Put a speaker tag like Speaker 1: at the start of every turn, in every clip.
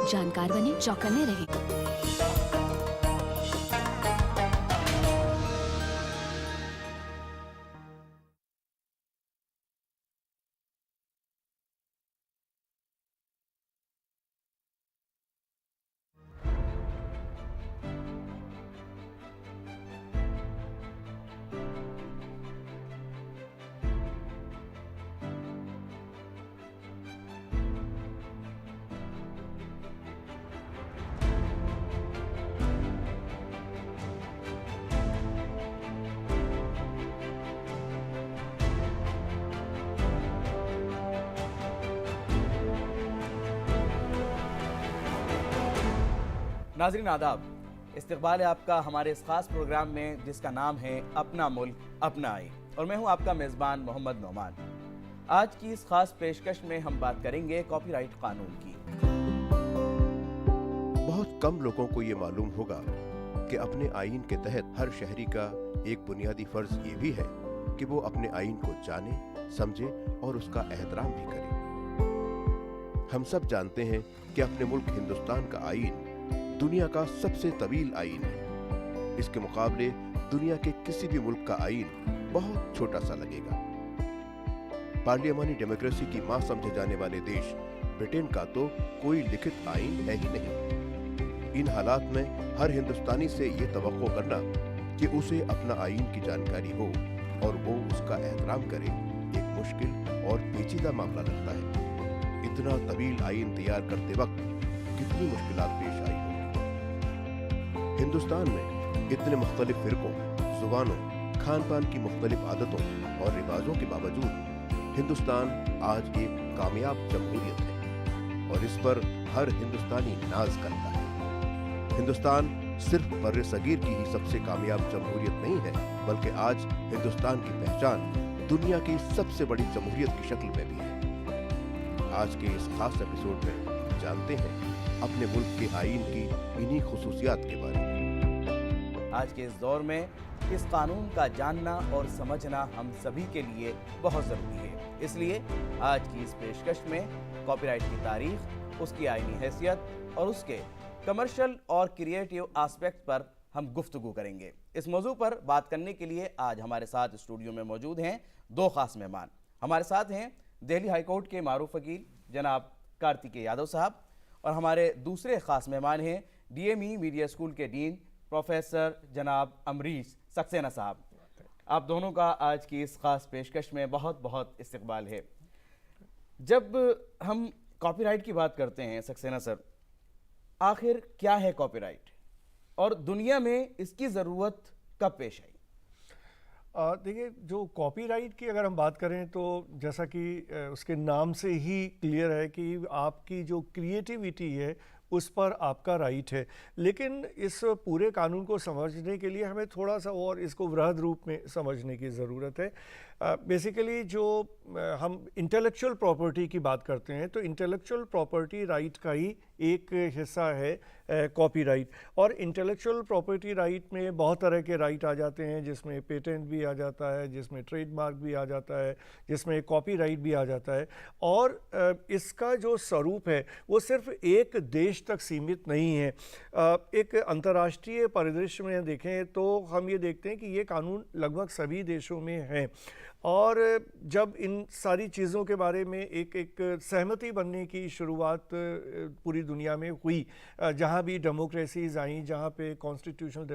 Speaker 1: जानकार बने, चौकन्ने रहें।
Speaker 2: नाज़रीन आदाब, इस्तकबाल है आपका हमारे इस खास प्रोग्राम में जिसका नाम है अपना मुल्क अपना आइन, और मैं हूं आपका मेज़बान मोहम्मद नोमान। आज की इस खास पेशकश में हम बात करेंगे कॉपीराइट कानून की।
Speaker 3: बहुत कम लोगों को ये मालूम होगा कि अपने आइन के तहत हर शहरी का एक बुनियादी फर्ज ये भी है कि वो अपने आइन को जाने, समझे और उसका एहतराम भी करे। हम सब जानते हैं कि अपने मुल्क हिंदुस्तान का आइन दुनिया का सबसे तवील आइन है। इसके मुकाबले दुनिया के किसी भी मुल्क का आइन बहुत छोटा सा लगेगा। पार्लियामानी डेमोक्रेसी की मां समझे जाने वाले देश ब्रिटेन का तो कोई लिखित आइन है ही नहीं। इन हालात में हर हिंदुस्तानी से ये तवक्को करना कि उसे अपना आइन की जानकारी हो और वो उसका एहतराम करे एक मुश्किल और पेचीदा मामला लगता है। इतना तवील आइन तैयार करते वक्त कितनी मुश्किलात पेश आई। हिंदुस्तान में इतने मुख्तलिफ फिरकों, जुबानों, खान पान की मुख्तलिफ आदतों और रिवाजों के बावजूद हिंदुस्तान आज एक कामयाब जमहूरियत है और इस पर हर हिंदुस्तानी नाज करता है। हिंदुस्तान सिर्फ बर्रे सगीर की ही सबसे कामयाब जमहूरियत नहीं है, बल्कि आज हिंदुस्तान की पहचान दुनिया की सबसे बड़ी जमहूरियत की शक्ल में भी है। आज के इस खास एपिसोड में जानते हैं अपने मुल्क के आइन की इन्हीं खुसूसियात के बारे में।
Speaker 2: आज के इस दौर में इस कानून का जानना और समझना हम सभी के लिए बहुत ज़रूरी है। इसलिए आज की इस पेशकश में कॉपीराइट की तारीख, उसकी आईनी हैसियत और उसके कमर्शियल और क्रिएटिव एस्पेक्ट पर हम गुफ्तगू करेंगे। इस मौजू पर बात करने के लिए आज हमारे साथ स्टूडियो में मौजूद हैं दो खास मेहमान। हमारे साथ हैं दिल्ली हाई कोर्ट के मारूफ वकील जनाब कार्तिकेय यादव साहब, और हमारे दूसरे खास मेहमान हैं DME मीडिया स्कूल के डीन प्रोफेसर जनाब अमरीश सक्सेना साहब। आप दोनों का आज की इस खास पेशकश में बहुत बहुत इस्तकबाल है। जब हम कॉपीराइट की बात करते हैं सक्सेना सर, आखिर क्या है कॉपीराइट और दुनिया में इसकी ज़रूरत कब पेश आई?
Speaker 4: देखिए, जो कॉपीराइट की अगर हम बात करें तो जैसा कि उसके नाम से ही क्लियर है कि आपकी जो क्रिएटिविटी है उस पर आपका राइट है। लेकिन इस पूरे कानून को समझने के लिए हमें थोड़ा सा और इसको वृहद रूप में समझने की ज़रूरत है। बेसिकली जो हम इंटेलेक्चुअल प्रॉपर्टी की बात करते हैं तो इंटेलेक्चुअल प्रॉपर्टी राइट का ही एक हिस्सा है कॉपीराइट। और इंटेलेक्चुअल प्रॉपर्टी राइट में बहुत तरह के राइट आ जाते हैं, जिसमें पेटेंट भी आ जाता है, जिसमें ट्रेडमार्क भी आ जाता है, जिसमें कॉपीराइट भी आ जाता है। और इसका जो स्वरूप है वो सिर्फ एक देश तक सीमित नहीं है। एक अंतर्राष्ट्रीय परिदृश्य में देखें तो हम ये देखते हैं कि ये कानून लगभग सभी देशों में हैं। और जब इन सारी चीज़ों के बारे में एक सहमति बनने की शुरुआत पूरी दुनिया में हुई, जहाँ भी डेमोक्रेसीज़ आई, जहाँ पे कॉन्स्टिट्यूशनल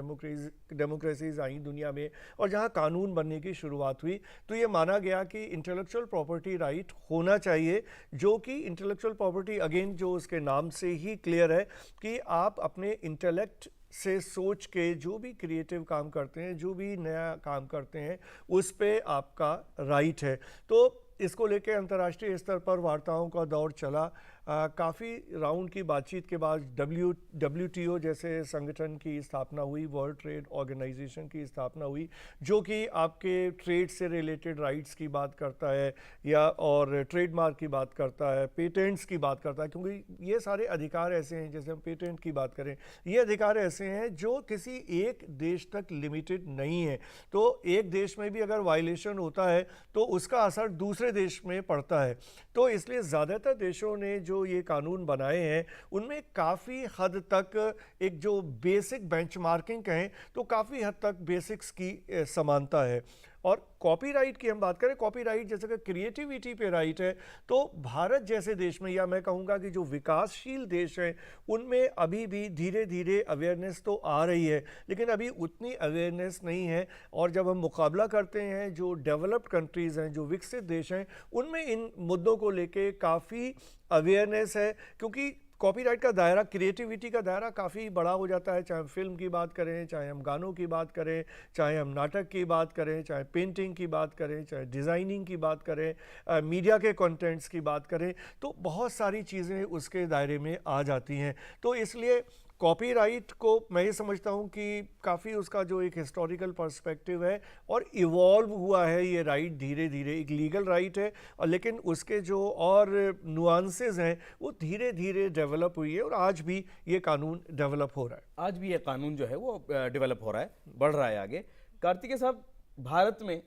Speaker 4: डेमोक्रेसीज़ आई दुनिया में, और जहाँ कानून बनने की शुरुआत हुई, तो ये माना गया कि इंटेलेक्चुअल प्रॉपर्टी राइट होना चाहिए। जो कि इंटेलेक्चुअल प्रॉपर्टी अगेन जो उसके नाम से ही क्लियर है कि आप अपने इंटेलेक्ट से सोच के जो भी क्रिएटिव काम करते हैं, जो भी नया काम करते हैं, उस पे आपका राइट है। तो इसको लेके अंतर्राष्ट्रीय स्तर पर वार्ताओं का दौर चला। काफ़ी राउंड की बातचीत के बाद WTO जैसे संगठन की स्थापना हुई, वर्ल्ड ट्रेड ऑर्गेनाइजेशन की स्थापना हुई, जो कि आपके ट्रेड से रिलेटेड राइट्स की बात करता है या और ट्रेडमार्क की बात करता है, पेटेंट्स की बात करता है। क्योंकि ये सारे अधिकार ऐसे हैं, जैसे हम पेटेंट की बात करें, ये अधिकार ऐसे हैं जो किसी एक देश तक लिमिटेड नहीं है। तो एक देश में भी अगर वायलेशन होता है तो उसका असर दूसरे देश में पड़ता है। तो इसलिए ज़्यादातर देशों ने जो ये कानून बनाए हैं उनमें काफ़ी हद तक एक जो बेसिक बेंचमार्किंग कहें तो काफ़ी हद तक बेसिक्स की समानता है। और कॉपीराइट की हम बात करें, कॉपीराइट जैसे कि क्रिएटिविटी पे राइट है, तो भारत जैसे देश में, या मैं कहूँगा कि जो विकासशील देश हैं उनमें अभी भी धीरे धीरे अवेयरनेस तो आ रही है, लेकिन अभी उतनी अवेयरनेस नहीं है। और जब हम मुकाबला करते हैं जो डेवलप्ड कंट्रीज़ हैं, जो विकसित देश हैं, उनमें इन मुद्दों को लेके काफ़ी अवेयरनेस है, क्योंकि कॉपीराइट का दायरा, क्रिएटिविटी का दायरा काफ़ी बड़ा हो जाता है। चाहे हम फिल्म की बात करें, चाहे हम गानों की बात करें, चाहे हम नाटक की बात करें, चाहे पेंटिंग की बात करें, चाहे डिज़ाइनिंग की बात करें, मीडिया के कंटेंट्स की बात करें, तो बहुत सारी चीज़ें उसके दायरे में आ जाती हैं। तो इसलिए कॉपीराइट को मैं ये समझता हूँ कि काफ़ी उसका जो एक हिस्टोरिकल पर्सपेक्टिव है और इवॉल्व हुआ है ये राइट धीरे धीरे, एक लीगल राइट है, और लेकिन उसके जो और नुआंसेस हैं वो धीरे धीरे डेवलप हुई है, और आज भी ये कानून डेवलप हो रहा है।
Speaker 2: आज भी ये कानून जो है वो डेवलप हो रहा है, बढ़ रहा है आगे। कार्तिकेय साहब, भारत में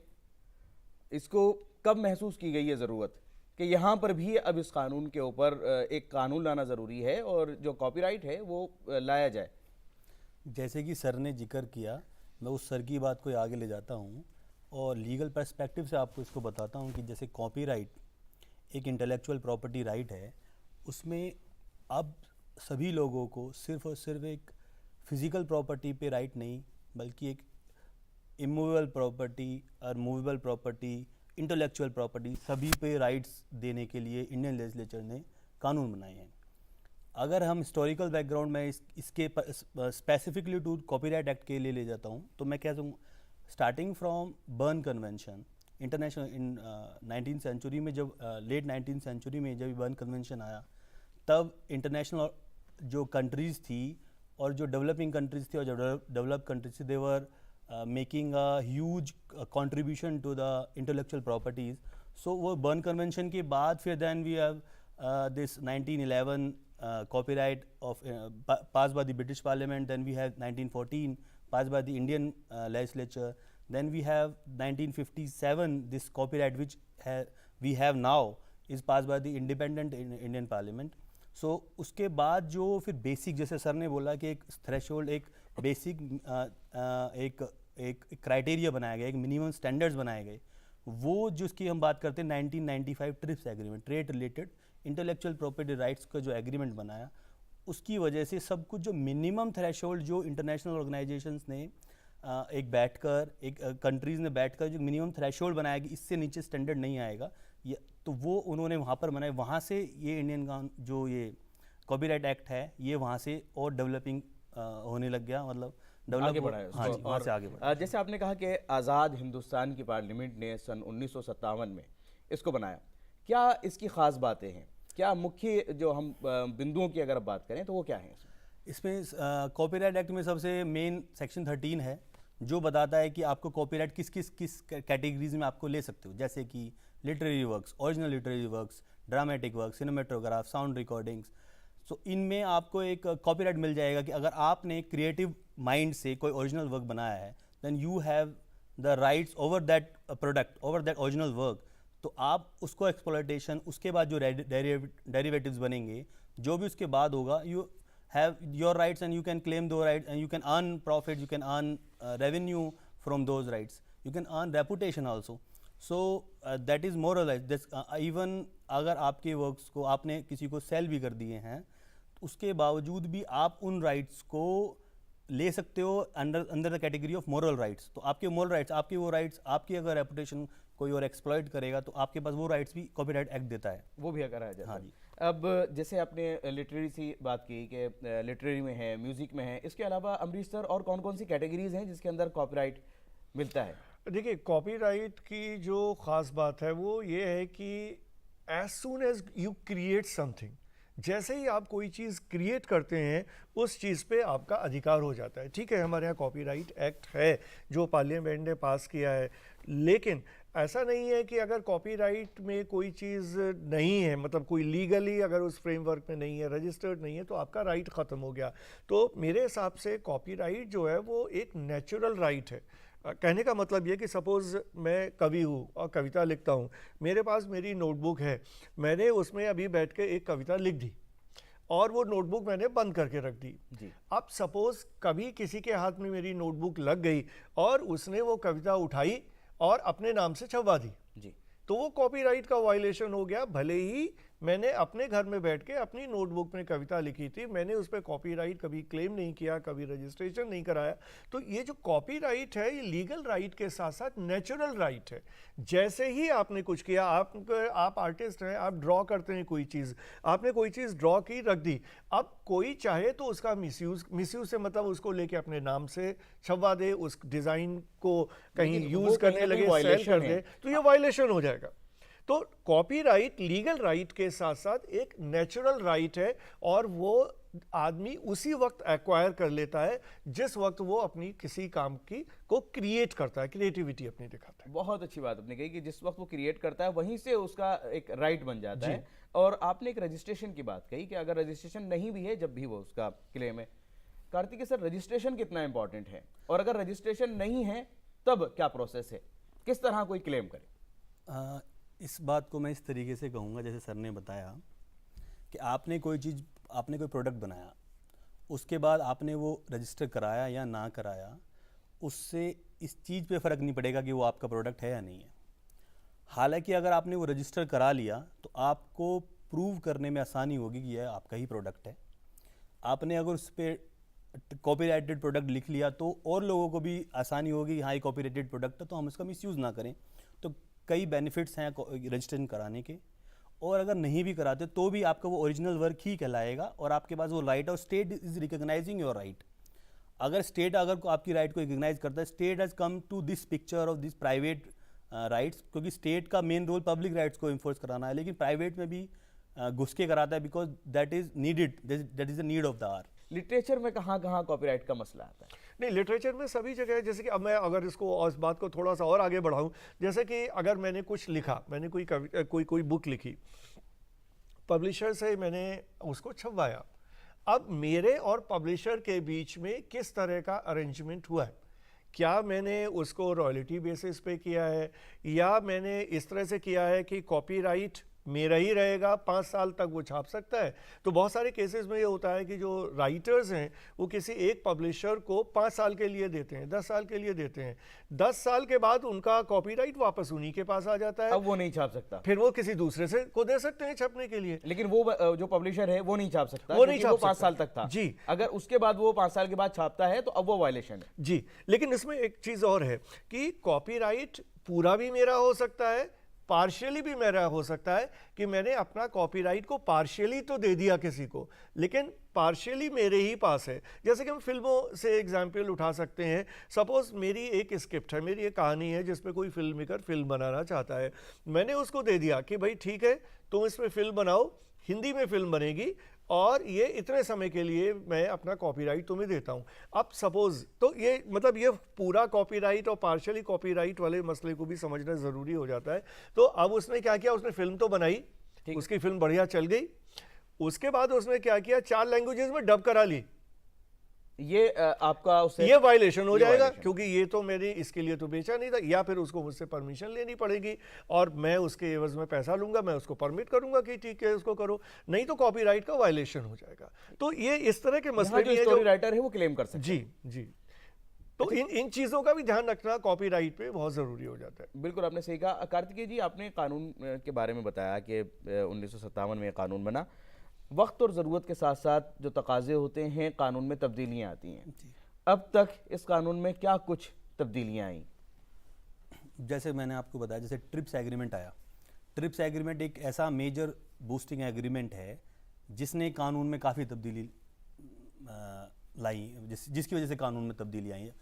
Speaker 2: इसको कब महसूस की गई है ज़रूरत कि यहाँ पर भी अब इस कानून के ऊपर एक कानून लाना ज़रूरी है और जो कॉपीराइट है वो लाया जाए?
Speaker 5: जैसे कि सर ने जिक्र किया, मैं उस सर की बात को आगे ले जाता हूँ और लीगल पर्सपेक्टिव से आपको इसको बताता हूँ कि जैसे कॉपीराइट एक इंटेलेक्चुअल प्रॉपर्टी राइट है, उसमें अब सभी लोगों को सिर्फ और सिर्फ एक फिज़िकल प्रॉपर्टी पे राइट नहीं, बल्कि एक इमूवेबल प्रॉपर्टी और मूवेबल प्रॉपर्टी, इंटेलेक्चुअल प्रॉपर्टी, सभी पे राइट्स देने के लिए इंडियन लेजिस्लेचर ने कानून बनाए हैं। अगर हम हिस्टोरिकल बैकग्राउंड में इसके स्पेसिफिकली टू कॉपीराइट एक्ट के लिए ले जाता हूँ, तो मैं कहता हूँ starting from Berne convention international in 19th century में, जब लेट 19th सेंचुरी में जब बर्न कन्वेंशन आया, तब इंटरनेशनल जो कंट्रीज़ थी और जो डेवलपिंग कंट्रीज़ थी और जो डेवलप कंट्रीज थी, दे वर making a huge contribution to the intellectual properties. So वो बर्न कन्वेंशन के बाद फिर then we have this 1911 copyright of passed by the British Parliament, then we have 1914 passed by the Indian legislature, then we have 1957 this copyright which we have now is passed by the independent Indian Parliament. So उसके बाद जो फिर basic, जैसे sir ने बोला कि एक threshold, एक बेसिक एक क्राइटेरिया बनाया गया, एक मिनिमम स्टैंडर्ड्स बनाए गए, वो जिसकी हम बात करते हैं 1995 trips agreement, trade related intellectual property rights का जो एग्रीमेंट बनाया, उसकी वजह से सब कुछ जो मिनिमम थ्रेशोल्ड जो इंटरनेशनल ऑर्गेनाइजेशंस ने एक बैठकर, एक कंट्रीज़ ने बैठकर जो मिनिमम थ्रेशोल्ड बनाया कि इससे नीचे स्टैंडर्ड नहीं आएगा, तो वो उन्होंने वहाँ पर बनाए। वहाँ से ये इंडियन का जो ये कॉपीराइट एक्ट है, ये वहाँ से और डेवलपिंग होने लग गया, मतलब
Speaker 2: आगे बढ़ा है।
Speaker 5: हाँ जी, वहाँ से आगे बढ़ा।
Speaker 2: जैसे आपने कहा कि आज़ाद हिंदुस्तान की पार्लियामेंट ने सन 1957 में इसको बनाया, क्या इसकी ख़ास बातें हैं? क्या मुख्य जो हम बिंदुओं की अगर बात करें तो वो क्या हैं?
Speaker 5: इसमें कॉपीराइट एक्ट में सबसे मेन सेक्शन 13 है, जो बताता है कि आपको कॉपीराइट किस कैटेगरीज में आपको ले सकते हो, जैसे कि literary works, original literary works, dramatic works, cinematograph, sound recordings. So इनमें आपको एक कॉपीराइट मिल जाएगा कि अगर आपने क्रिएटिव माइंड से कोई ओरिजिनल वर्क बनाया है, then you have the rights over that product, over that original work. तो आप उसको एक्सप्लॉयटेशन, उसके बाद जो डेरिवेटिव्स बनेंगे, जो भी उसके बाद होगा, you have your rights and you can claim those rights and you can earn profit, you can earn revenue from those rights, you can earn reputation also. So that is more or less this, even अगर आपके works को आपने किसी को cell भी कर दिए हैं, तो उसके बावजूद भी आप उन राइट्स को ले सकते हो under the category of moral rights. तो आपके मोरल राइट्स, आपके वो राइट्स, आपकी अगर रेपुटेशन कोई और एक्सप्लॉइट करेगा तो आपके पास वो राइट्स भी कॉपीराइट एक्ट देता है,
Speaker 2: वो भी अगर आ जाता है।
Speaker 5: हाँ जी।
Speaker 2: अब जैसे आपने लिटरेरी सी बात की कि लिटरेरी में है, म्यूज़िक में है, इसके अलावा अमरीश सर और कौन कौन सी कैटेगरीज हैं जिसके अंदर कॉपीराइट मिलता है?
Speaker 4: देखिए, कॉपीराइट की जो ख़ास बात है वो ये है कि as soon as you create something, जैसे ही आप कोई चीज़ क्रिएट करते हैं उस चीज़ पे आपका अधिकार हो जाता है। ठीक है, हमारे यहाँ कॉपीराइट एक्ट है जो पार्लियामेंट ने पास किया है, लेकिन ऐसा नहीं है कि अगर कॉपीराइट में कोई चीज़ नहीं है, मतलब कोई लीगली अगर उस फ्रेमवर्क में नहीं है, रजिस्टर्ड नहीं है, तो आपका राइट ख़त्म हो गया। तो मेरे हिसाब से कॉपीराइट जो है वो एक नेचुरल राइट है। कहने का मतलब ये कि सपोज़ मैं कवि हूँ और कविता लिखता हूँ, मेरे पास मेरी नोटबुक है, मैंने उसमें अभी बैठ के एक कविता लिख दी और वो नोटबुक मैंने बंद करके रख दी।
Speaker 2: जी।
Speaker 4: अब सपोज़ कभी किसी के हाथ में मेरी नोटबुक लग गई और उसने वो कविता उठाई और अपने नाम से छपवा दी,
Speaker 2: जी।
Speaker 4: तो वो कॉपीराइट का वायलेशन हो गया। भले ही मैंने अपने घर में बैठ के अपनी नोटबुक में कविता लिखी थी, मैंने उस पर कॉपीराइट कभी क्लेम नहीं किया, कभी रजिस्ट्रेशन नहीं कराया। तो ये जो कॉपीराइट है ये लीगल राइट के साथ साथ नेचुरल राइट है। जैसे ही आपने कुछ किया, आप आर्टिस्ट हैं, आप ड्रॉ करते हैं कोई चीज़, आपने कोई चीज़ ड्रॉ की रख दी, अब कोई चाहे तो उसका मिसयूज़ से मतलब उसको लेके अपने नाम से छपवा दे, उस डिज़ाइन को कहीं
Speaker 2: लेकिन वो
Speaker 4: यूज़
Speaker 2: कहीं
Speaker 4: करने
Speaker 2: ना कहीं
Speaker 4: लगे, सेल
Speaker 2: violation
Speaker 4: कर
Speaker 2: है।
Speaker 4: दे, तो ये वायलेशन हो जाएगा। तो कॉपीराइट लीगल राइट के साथ साथ एक नेचुरल राइट है और वो आदमी उसी वक्त एक्वायर कर लेता है जिस वक्त वो अपनी किसी काम की को क्रिएट करता है, क्रिएटिविटी अपनी दिखाता है।
Speaker 2: बहुत अच्छी बात आपने कही कि जिस वक्त वो क्रिएट करता है वहीं से उसका एक राइट बन जाता है। और आपने एक रजिस्ट्रेशन की बात कही कि अगर रजिस्ट्रेशन नहीं भी है जब भी वो उसका क्लेम है। कार्तिकेय सर, रजिस्ट्रेशन कितना इंपॉर्टेंट है और अगर रजिस्ट्रेशन नहीं है तब क्या प्रोसेस है, किस तरह कोई क्लेम करे?
Speaker 5: इस बात को मैं इस तरीके से कहूँगा, जैसे सर ने बताया कि आपने कोई प्रोडक्ट बनाया, उसके बाद आपने वो रजिस्टर कराया या ना कराया, उससे इस चीज़ पे फ़र्क नहीं पड़ेगा कि वो आपका प्रोडक्ट है या नहीं है। हालांकि अगर आपने वो रजिस्टर करा लिया तो आपको प्रूव करने में आसानी होगी कि यह आपका ही प्रोडक्ट है। आपने अगर उस पर कॉपीराइटेड प्रोडक्ट लिख लिया तो और लोगों को भी आसानी होगी, हाँ ये कॉपीराइटेड प्रोडक्ट है तो हम इसका मिसयूज़ ना करें। तो कई बेनिफिट्स हैं रजिस्ट्रेशन कराने के, और अगर नहीं भी कराते तो भी आपका वो ओरिजिनल वर्क ही कहलाएगा और आपके पास वो राइट, और state is recognizing your right. अगर स्टेट आपकी राइट को रिकॉग्नाइज करता है, state has come to this picture of this private rights, क्योंकि स्टेट का मेन रोल पब्लिक राइट्स को इन्फोर्स कराना है, लेकिन प्राइवेट में भी घुस के कराता है because that is needed, that is the need of the hour.
Speaker 2: Literature में कहाँ कहाँ कॉपीराइट का मसला आता है?
Speaker 4: नहीं, लिटरेचर में सभी जगह है। जैसे कि अब मैं अगर इसको और इस बात को थोड़ा सा और आगे बढ़ाऊं, जैसे कि अगर मैंने कुछ लिखा, मैंने कोई बुक लिखी, पब्लिशर से मैंने उसको छपवाया, अब मेरे और पब्लिशर के बीच में किस तरह का अरेंजमेंट हुआ है, क्या मैंने उसको रॉयल्टी बेसिस पे किया है या मैंने इस तरह से किया है कि कॉपीराइट मेरा ही रहेगा, 5 साल तक वो छाप सकता है। तो बहुत सारे केसेस में ये होता है कि जो राइटर्स हैं वो किसी एक पब्लिशर को 5 साल के लिए देते हैं, 10 साल के लिए देते हैं, 10 साल के बाद उनका कॉपीराइट वापस उन्हीं के पास आ जाता है,
Speaker 2: अब वो नहीं छाप सकता,
Speaker 4: फिर वो किसी दूसरे से को दे सकते हैं छपने के लिए।
Speaker 2: लेकिन वो जो पब्लिशर है वो नहीं छाप सकता,
Speaker 4: वो नहीं
Speaker 2: क्योंकि
Speaker 4: छाप
Speaker 2: वो 5
Speaker 4: सकता।
Speaker 2: साल तक था
Speaker 4: जी।
Speaker 2: अगर उसके बाद वो 5 साल के बाद छापता है तो अब वो वायलेशन है।
Speaker 4: जी, लेकिन इसमें एक चीज़ और है कि कॉपीराइट पूरा भी मेरा हो सकता है, पार्शियली भी मेरा हो सकता है कि मैंने अपना कॉपीराइट को पार्शियली तो दे दिया किसी को, लेकिन पार्शियली मेरे ही पास है। जैसे कि हम फिल्मों से एग्जाम्पल उठा सकते हैं। सपोज मेरी एक स्क्रिप्ट है, मेरी एक कहानी है जिस पे कोई फिल्म मेकर फिल्म बनाना चाहता है, मैंने उसको दे दिया कि भाई ठीक है तुम इसमें फिल्म बनाओ, हिंदी में फिल्म बनेगी और ये इतने समय के लिए मैं अपना कॉपीराइट तुम्हें देता हूँ। अब सपोज तो ये मतलब ये पूरा कॉपीराइट और पार्शियली कॉपीराइट वाले मसले को भी समझना ज़रूरी हो जाता है। तो अब उसने क्या किया, उसने फिल्म तो बनाई, उसकी फिल्म बढ़िया चल गई, उसके बाद उसने क्या किया, 4 लैंग्वेजेस में डब करा ली।
Speaker 2: ये आपका उससे
Speaker 4: ये वायलेशन हो जाएगा,
Speaker 2: violation।
Speaker 4: क्योंकि ये तो मैंने इसके लिए तो बेचा नहीं था, या फिर उसको मुझसे परमिशन लेनी पड़ेगी और मैं उसके एवज में पैसा लूंगा, मैं उसको परमिट करूंगा कि ठीक है उसको करो, नहीं तो कॉपीराइट का वायलेशन हो जाएगा। तो ये इस तरह के मसले भी
Speaker 2: जो
Speaker 4: हैं
Speaker 2: स्टोरी राइटर है वो क्लेम कर सकते हैं।
Speaker 4: जी। तो इन चीज़ों का भी ध्यान रखना कॉपीराइट पे बहुत ज़रूरी हो जाता है।
Speaker 2: बिल्कुल, आपने सही कहा। कार्तिकेय जी, आपने कानून के बारे में बताया कि 1957 में कानून बना। वक्त और ज़रूरत के साथ साथ जो तकाजे होते हैं कानून में तब्दीलियाँ आती हैं। अब तक इस कानून में क्या कुछ तब्दीलियाँ आई?
Speaker 5: जैसे मैंने आपको बताया, जैसे ट्रिप्स एग्रीमेंट आया। ट्रिप्स एग्रीमेंट एक ऐसा मेजर बूस्टिंग एग्रीमेंट है जिसने कानून में काफ़ी तब्दीली लाई, जिसकी वजह से कानून में तब्दीली आई है,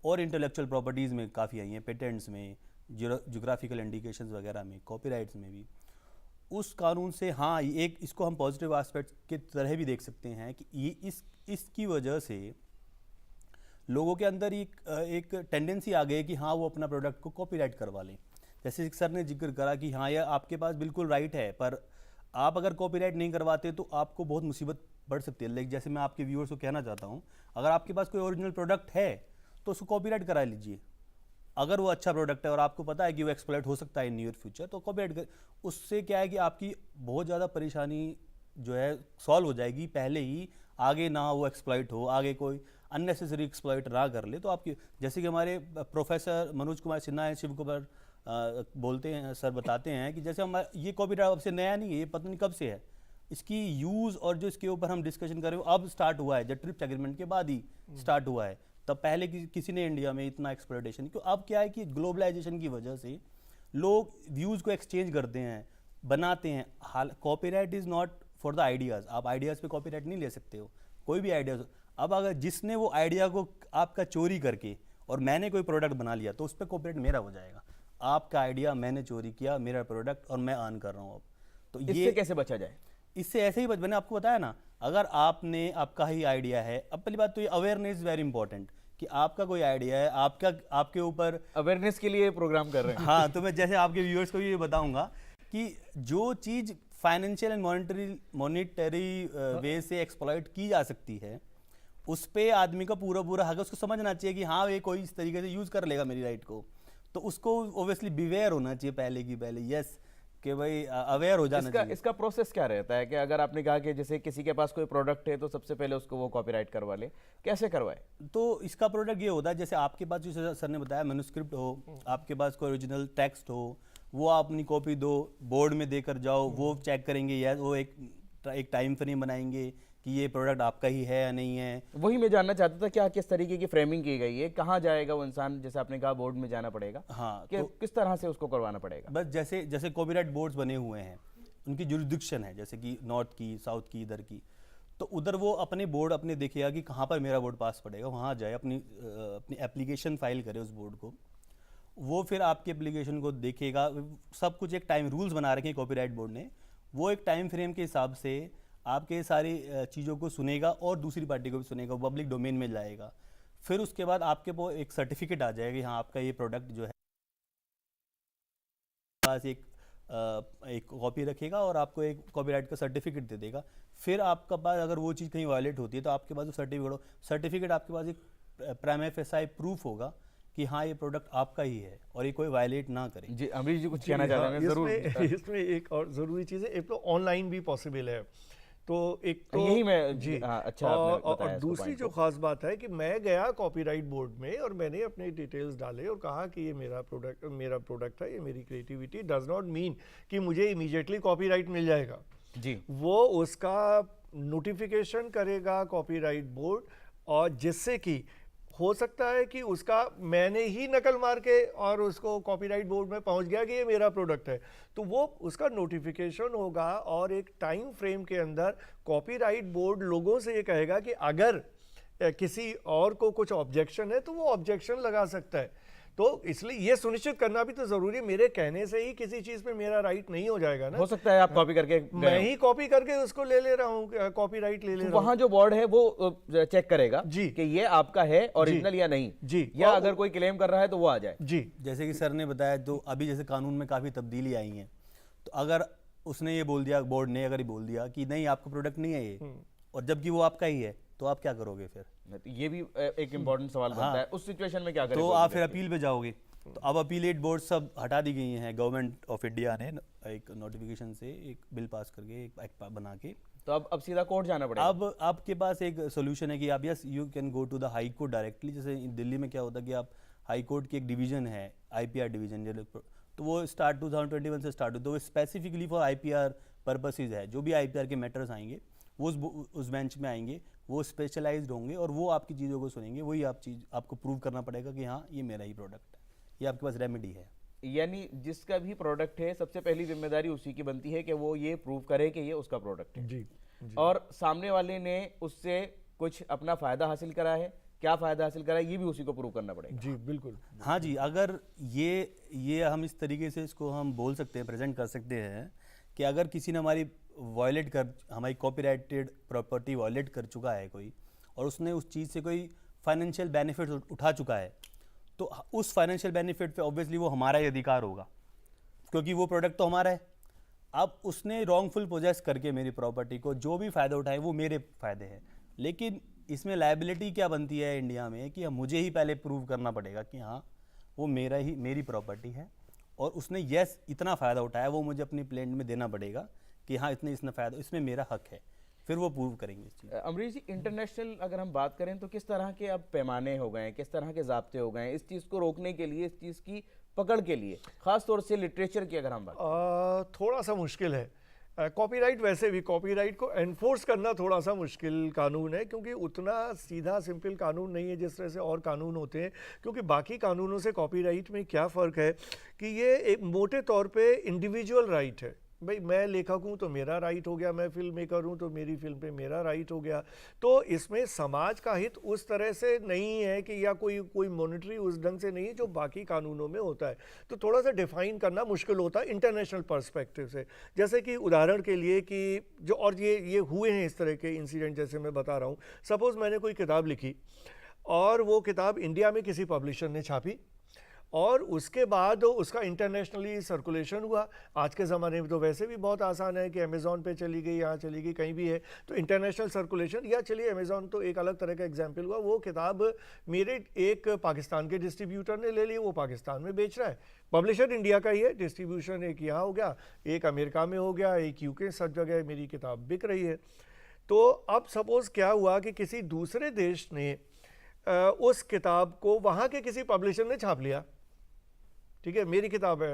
Speaker 5: और इंटेलेक्चुअल प्रॉपर्टीज़ में काफ़ी आई हैं, पेटेंट्स में, ज्योग्राफिकल इंडिकेशंस वगैरह में, कॉपीराइट्स में भी। उस कानून से हाँ, एक इसको हम पॉजिटिव एस्पेक्ट के तरह भी देख सकते हैं कि ये इसकी वजह से लोगों के अंदर एक टेंडेंसी आ गई कि हाँ वो अपना प्रोडक्ट को कॉपीराइट करवा लें। जैसे सर ने जिक्र करा कि हाँ यह आपके पास बिल्कुल राइट है, पर आप अगर कॉपीराइट नहीं करवाते तो आपको बहुत मुसीबत बढ़ सकती है। लाइक जैसे मैं आपके व्यूअर्स को कहना चाहता हूँ, अगर आपके पास कोई ओरिजिनल प्रोडक्ट है तो उसको कॉपीराइट करा लीजिए, अगर वो अच्छा प्रोडक्ट है और आपको पता है कि वो एक्सप्लॉइट हो सकता है इन नियर फ्यूचर, तो कॉपीराइट उससे क्या है कि आपकी बहुत ज़्यादा परेशानी जो है सॉल्व हो जाएगी पहले ही, आगे ना वो एक्सप्लॉइट हो, आगे कोई अननेसेसरी एक्सप्लॉइट ना कर ले। तो आपकी जैसे कि हमारे प्रोफेसर मनोज कुमार सिन्हा है, शिव कुमार बोलते हैं, सर बताते हैं कि जैसे हमारा ये कॉपीराइट अब से नया नहीं है, ये पता नहीं कब से है, इसकी यूज़ और जो इसके ऊपर हम डिस्कशन कर रहे हो अब स्टार्ट हुआ है, जब ट्रिप्स एग्रीमेंट के बाद ही स्टार्ट हुआ है। तब पहले किसी ने इंडिया में इतना एक्सप्लॉइटेशन, क्यों अब क्या है कि ग्लोबलाइजेशन की वजह से लोग व्यूज़ को एक्सचेंज करते हैं, बनाते हैं। हाल copyright is not for the ideas, आप आइडियाज़ पे कॉपीराइट नहीं ले सकते हो, कोई भी आइडियाज़। अब अगर जिसने वो आइडिया को आपका चोरी करके और मैंने कोई प्रोडक्ट बना लिया तो उस पर कॉपीराइट मेरा हो जाएगा। आपका आइडिया मैंने चोरी किया, मेरा प्रोडक्ट, और मैं अर्न कर रहा हूँ अब। तो
Speaker 2: इससे कैसे बचा जाए?
Speaker 5: इससे ऐसे ही मैंने आपको बताया ना, अगर आपने आपका ही आइडिया है, अब पहली बात तो ये अवेयरनेस वेरी इंपॉर्टेंट कि आपका कोई आइडिया है, आपके ऊपर
Speaker 2: अवेयरनेस के लिए प्रोग्राम कर रहे हैं।
Speaker 5: हाँ, तो मैं जैसे आपके व्यूअर्स को ये बताऊंगा कि जो चीज़ फाइनेंशियल एंड मॉनिटरी वे से एक्सप्लॉइट की जा सकती है उस पे आदमी का पूरा हक है, उसको समझना चाहिए कि हाँ ये कोई इस तरीके से यूज़ कर लेगा मेरी राइट को, तो उसको ओब्वियसली बिवेयर होना चाहिए पहले की पहले, यस, कि भाई अवेयर हो जाना चाहिए।
Speaker 2: इसका प्रोसेस क्या रहता है कि अगर आपने कहा कि जैसे किसी के पास कोई प्रोडक्ट है तो सबसे पहले उसको वो कॉपीराइट करवा ले, कैसे करवाए?
Speaker 5: तो इसका प्रोडक्ट ये होता है, जैसे आपके पास जो सर ने बताया मैन्युस्क्रिप्ट हो, आपके पास कोई ओरिजिनल टेक्स्ट हो, वो आप अपनी कॉपी दो, बोर्ड में देकर जाओ, वो चेक करेंगे, या वो एक टाइम फ्रेम बनाएंगे कि ये प्रोडक्ट आपका ही है या नहीं है।
Speaker 2: वही मैं जानना चाहता था, क्या किस तरीके की फ्रेमिंग की गई है, कहाँ जाएगा वो इंसान, जैसे आपने कहा बोर्ड में जाना पड़ेगा,
Speaker 5: हाँ,
Speaker 2: कि
Speaker 5: तो
Speaker 2: किस तरह से उसको करवाना पड़ेगा?
Speaker 5: बस जैसे कॉपीराइट बोर्ड्स बने हुए हैं, उनकी जुरिडिक्शन है, जैसे कि नॉर्थ की, साउथ की, इधर की, तो उधर वो अपने बोर्ड अपने देखेगा कि कहाँ पर मेरा बोर्ड पास पड़ेगा, वहाँ जाए, अपनी एप्लीकेशन फाइल करे उस बोर्ड को, वो फिर आपके एप्लीकेशन को देखेगा। सब कुछ एक टाइम रूल्स बना रखे हैं कॉपीराइट बोर्ड ने, वो एक टाइम फ्रेम के हिसाब से आपके सारी चीज़ों को सुनेगा और दूसरी पार्टी को भी सुनेगा, पब्लिक डोमेन में जाएगा। फिर उसके बाद आपके पास एक सर्टिफिकेट आ जाएगा कि हाँ आपका ये प्रोडक्ट जो है, पास एक कॉपी रखेगा और आपको एक कॉपीराइट का सर्टिफिकेट दे देगा। फिर आपका पास अगर वो चीज़ कहीं वायलेट होती है तो आपके पास वो सर्टिफिकेट आपके पास एक प्राइम फेसाई प्रूफ होगा कि हाँ ये प्रोडक्ट आपका ही है और ये कोई वायलेट ना करे।
Speaker 2: जी अमरीश जी कुछ कहना चाह रहे हैं? जरूर।
Speaker 4: इसमें एक और ज़रूरी चीज़ है, एक तो ऑनलाइन भी पॉसिबल है, तो एक तो
Speaker 2: यही मैं
Speaker 4: जी
Speaker 2: हाँ, अच्छा
Speaker 4: और
Speaker 2: बताया इसको
Speaker 4: दूसरी
Speaker 2: point
Speaker 4: जो
Speaker 2: को।
Speaker 4: खास बात है कि मैं गया कॉपीराइट बोर्ड में और मैंने अपने डिटेल्स डाले और कहा कि ये मेरा प्रोडक्ट है, ये मेरी क्रिएटिविटी, डज नॉट मीन कि मुझे इमीडिएटली कॉपीराइट मिल जाएगा।
Speaker 2: जी
Speaker 4: वो उसका नोटिफिकेशन करेगा कॉपीराइट बोर्ड, और जिससे कि हो सकता है कि उसका मैंने ही नकल मार के और उसको कॉपीराइट बोर्ड में पहुंच गया कि ये मेरा प्रोडक्ट है, तो वो उसका नोटिफिकेशन होगा और एक टाइम फ्रेम के अंदर कॉपीराइट बोर्ड लोगों से ये कहेगा कि अगर किसी और को कुछ ऑब्जेक्शन है तो वो ऑब्जेक्शन लगा सकता है। तो इसलिए ये सुनिश्चित करना भी तो जरूरी है, मेरे कहने से ही किसी चीज पे मेरा राइट नहीं हो जाएगा ना।
Speaker 2: हो सकता है आप कॉपी करके
Speaker 4: मैं ही कॉपी करके उसको ले रहा हूँ, कॉपीराइट ले रहा हूँ।
Speaker 2: वहां जो बोर्ड है वो चेक करेगा
Speaker 4: जी
Speaker 2: कि ये आपका है ओरिजिनल या नहीं
Speaker 4: जी,
Speaker 2: या अगर कोई क्लेम कर रहा है तो वो आ जाए।
Speaker 4: जी
Speaker 5: जैसे कि सर ने बताया, तो अभी जैसे कानून में काफ़ी तब्दीली आई हैं, तो अगर उसने ये बोल दिया, बोर्ड ने अगर ये बोल दिया कि नहीं आपका प्रोडक्ट नहीं है ये, और जबकि वो आपका ही है, तो आप क्या करोगे फिर?
Speaker 2: ये भी एक इम्पोर्टेंट सवाल बनता है, उस सिचुएशन में क्या करें?
Speaker 5: तो आप फिर अपील पे जाओगे। तो अब अपीलेट बोर्ड सब हटा दी गई हैं, गवर्नमेंट ऑफ इंडिया ने एक नोटिफिकेशन से एक बिल पास करके, एक एक्ट बना के,
Speaker 2: तो अब सीधा कोर्ट जाना पड़ेगा।
Speaker 5: अब आपके पास एक सोल्यूशन है कि आप yes you can go to the high court directly. जैसे दिल्ली में क्या होता है कि आप हाई कोर्ट की एक डिवीजन है, आईपीआर डिवीजन, तो वो स्टार्ट 2021 से स्टार्ट हुई, तो वो स्पेसिफिकली फॉर आईपीआर पर्पसेज है। जो भी आईपीआर के मैटर्स आएंगे वो उस बेंच में आएंगे, वो स्पेशलाइज्ड होंगे और वो आपकी चीज़ों को सुनेंगे। वही आपको प्रूव करना पड़ेगा कि हाँ ये मेरा ही प्रोडक्ट है, ये आपके पास रेमेडी है।
Speaker 2: यानी जिसका भी प्रोडक्ट है सबसे पहली जिम्मेदारी उसी की बनती है कि वो ये प्रूव करे कि ये उसका प्रोडक्ट है।
Speaker 4: जी
Speaker 2: और सामने वाले ने उससे कुछ अपना फायदा हासिल करा है, क्या फायदा हासिल करा है, ये भी उसी को प्रूव करना पड़ेगा।
Speaker 4: जी बिल्कुल।
Speaker 5: हाँ जी, अगर ये हम इस तरीके से इसको हम बोल सकते हैं, प्रेजेंट कर सकते हैं कि अगर किसी ने हमारी कॉपीराइटेड प्रॉपर्टी वायलेट कर चुका है कोई, और उसने उस चीज़ से कोई फाइनेंशियल बेनिफिट उठा चुका है, तो उस फाइनेंशियल बेनिफिट पे ऑब्वियसली वो हमारा ही अधिकार होगा, क्योंकि वो प्रोडक्ट तो हमारा है। अब उसने रॉन्गफुल पोजेस करके मेरी प्रॉपर्टी को जो भी फ़ायदा उठाए वो मेरे फ़ायदे हैं, लेकिन इसमें लायबिलिटी क्या बनती है इंडिया में कि मुझे ही पहले प्रूव करना पड़ेगा कि हाँ वो मेरी प्रॉपर्टी है और उसने यस इतना फ़ायदा उठाया, वो मुझे अपनी प्लेंट में देना पड़ेगा कि हाँ इसने फ़ायदा, इसमें मेरा हक है, फिर वो प्रूव करेंगे इस चीज़।
Speaker 2: अमरीश जी, इंटरनेशनल अगर हम बात करें तो किस तरह के अब पैमाने हो गए हैं, किस तरह के ज़ाब्ते हो गए हैं इस चीज़ को रोकने के लिए, इस चीज़ की पकड़ के लिए, ख़ास तौर से लिटरेचर की अगर हम बात
Speaker 4: थोड़ा सा मुश्किल है। कॉपीराइट वैसे भी कॉपीराइट को एनफोर्स करना थोड़ा सा मुश्किल कानून है, क्योंकि उतना सीधा सिंपल कानून नहीं है जिस तरह से और कानून होते हैं। क्योंकि बाकी कानूनों से कॉपीराइट में क्या फ़र्क है कि ये एक मोटे तौर पे इंडिविजुअल राइट है। भाई मैं लेखक हूँ तो मेरा राइट हो गया, मैं फिल्म मेकर हूँ तो मेरी फिल्म पे मेरा राइट हो गया। तो इसमें समाज का हित उस तरह से नहीं है कि या कोई मॉनिटरी उस ढंग से नहीं है जो बाकी कानूनों में होता है। तो थोड़ा सा डिफाइन करना मुश्किल होता है इंटरनेशनल पर्सपेक्टिव से। जैसे कि उदाहरण के लिए कि जो और ये हुए हैं इस तरह के इंसिडेंट, जैसे मैं बता रहा हूँ। सपोज़ मैंने कोई किताब लिखी और वो किताब इंडिया में किसी पब्लिशर ने छापी और उसके बाद उसका इंटरनेशनली सर्कुलेशन हुआ। आज के ज़माने में तो वैसे भी बहुत आसान है कि अमेज़ॉन पे चली गई, यहाँ चली गई, कहीं भी है तो इंटरनेशनल सर्कुलेशन। या चलिए अमेज़ॉन तो एक अलग तरह का एग्जांपल हुआ, वो किताब मेरे एक पाकिस्तान के डिस्ट्रीब्यूटर ने ले ली, वो पाकिस्तान में बेच रहा है। पब्लिशर इंडिया का ही है, डिस्ट्रीब्यूशन एक यहाँ हो गया, एक अमेरिका में हो गया, एक यूके, सब जगह मेरी किताब बिक रही है। तो अब सपोज़ क्या हुआ कि किसी दूसरे देश ने उस किताब को वहाँ के किसी पब्लिशर ने छाप लिया, ठीक है, मेरी किताब है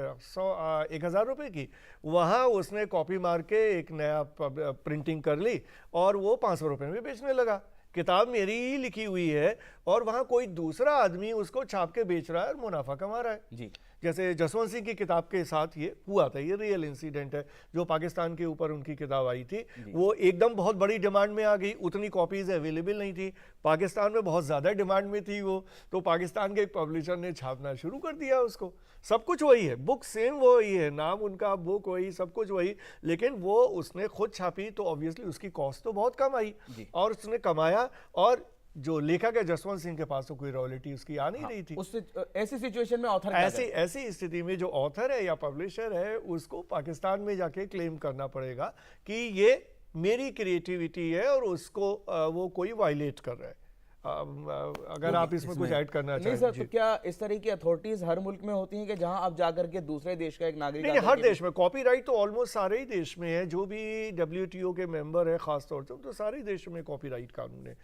Speaker 4: 1,000 रुपये की, वहाँ उसने कॉपी मार के एक नया प्रिंटिंग कर ली और वो 500 रुपये में बेचने लगा। किताब मेरी ही लिखी हुई है और वहाँ कोई दूसरा आदमी उसको छाप के बेच रहा है और मुनाफा कमा रहा है जी। जैसे जसवंत सिंह की किताब के साथ ये हुआ था, ये रियल इंसिडेंट है। जो पाकिस्तान के ऊपर उनकी किताब आई थी वो एकदम बहुत बड़ी डिमांड में आ गई, उतनी कॉपीज़ अवेलेबल नहीं थी, पाकिस्तान में बहुत ज़्यादा डिमांड में थी वो, तो पाकिस्तान के एक पब्लिशर ने छापना शुरू कर दिया उसको। सब कुछ वही है, बुक सेम वही है, नाम उनका, बुक वही, सब कुछ वही, लेकिन वो उसने खुद छापी तो ऑब्वियसली उसकी कॉस्ट तो बहुत कम आई और उसने कमाया। और जो लेखक है जसवंत सिंह के पास तो कोई रॉयल्टी उसकी आ नहीं रही थी।
Speaker 2: उससे ऐसी सिचुएशन में ऑथर
Speaker 4: ऐसी स्थिति में जो ऑथर है या पब्लिशर है उसको पाकिस्तान में जाके क्लेम करना पड़ेगा कि ये मेरी क्रिएटिविटी है और उसको वो कोई वायलेट कर रहा है। अगर आप इसमें कुछ ऐड करना चाहें।
Speaker 2: नहीं सर, तो क्या इस तरह की अथॉरिटीज हर मुल्क में होती हैं कि जहां आप जाकर के दूसरे देश का एक नागरिक?
Speaker 4: नहीं, हर देश में कॉपीराइट तो ऑलमोस्ट सारे ही देश में है, जो भी WTO के मेंबर है खास तौर से, तो सारे देशों में कॉपीराइट कानून है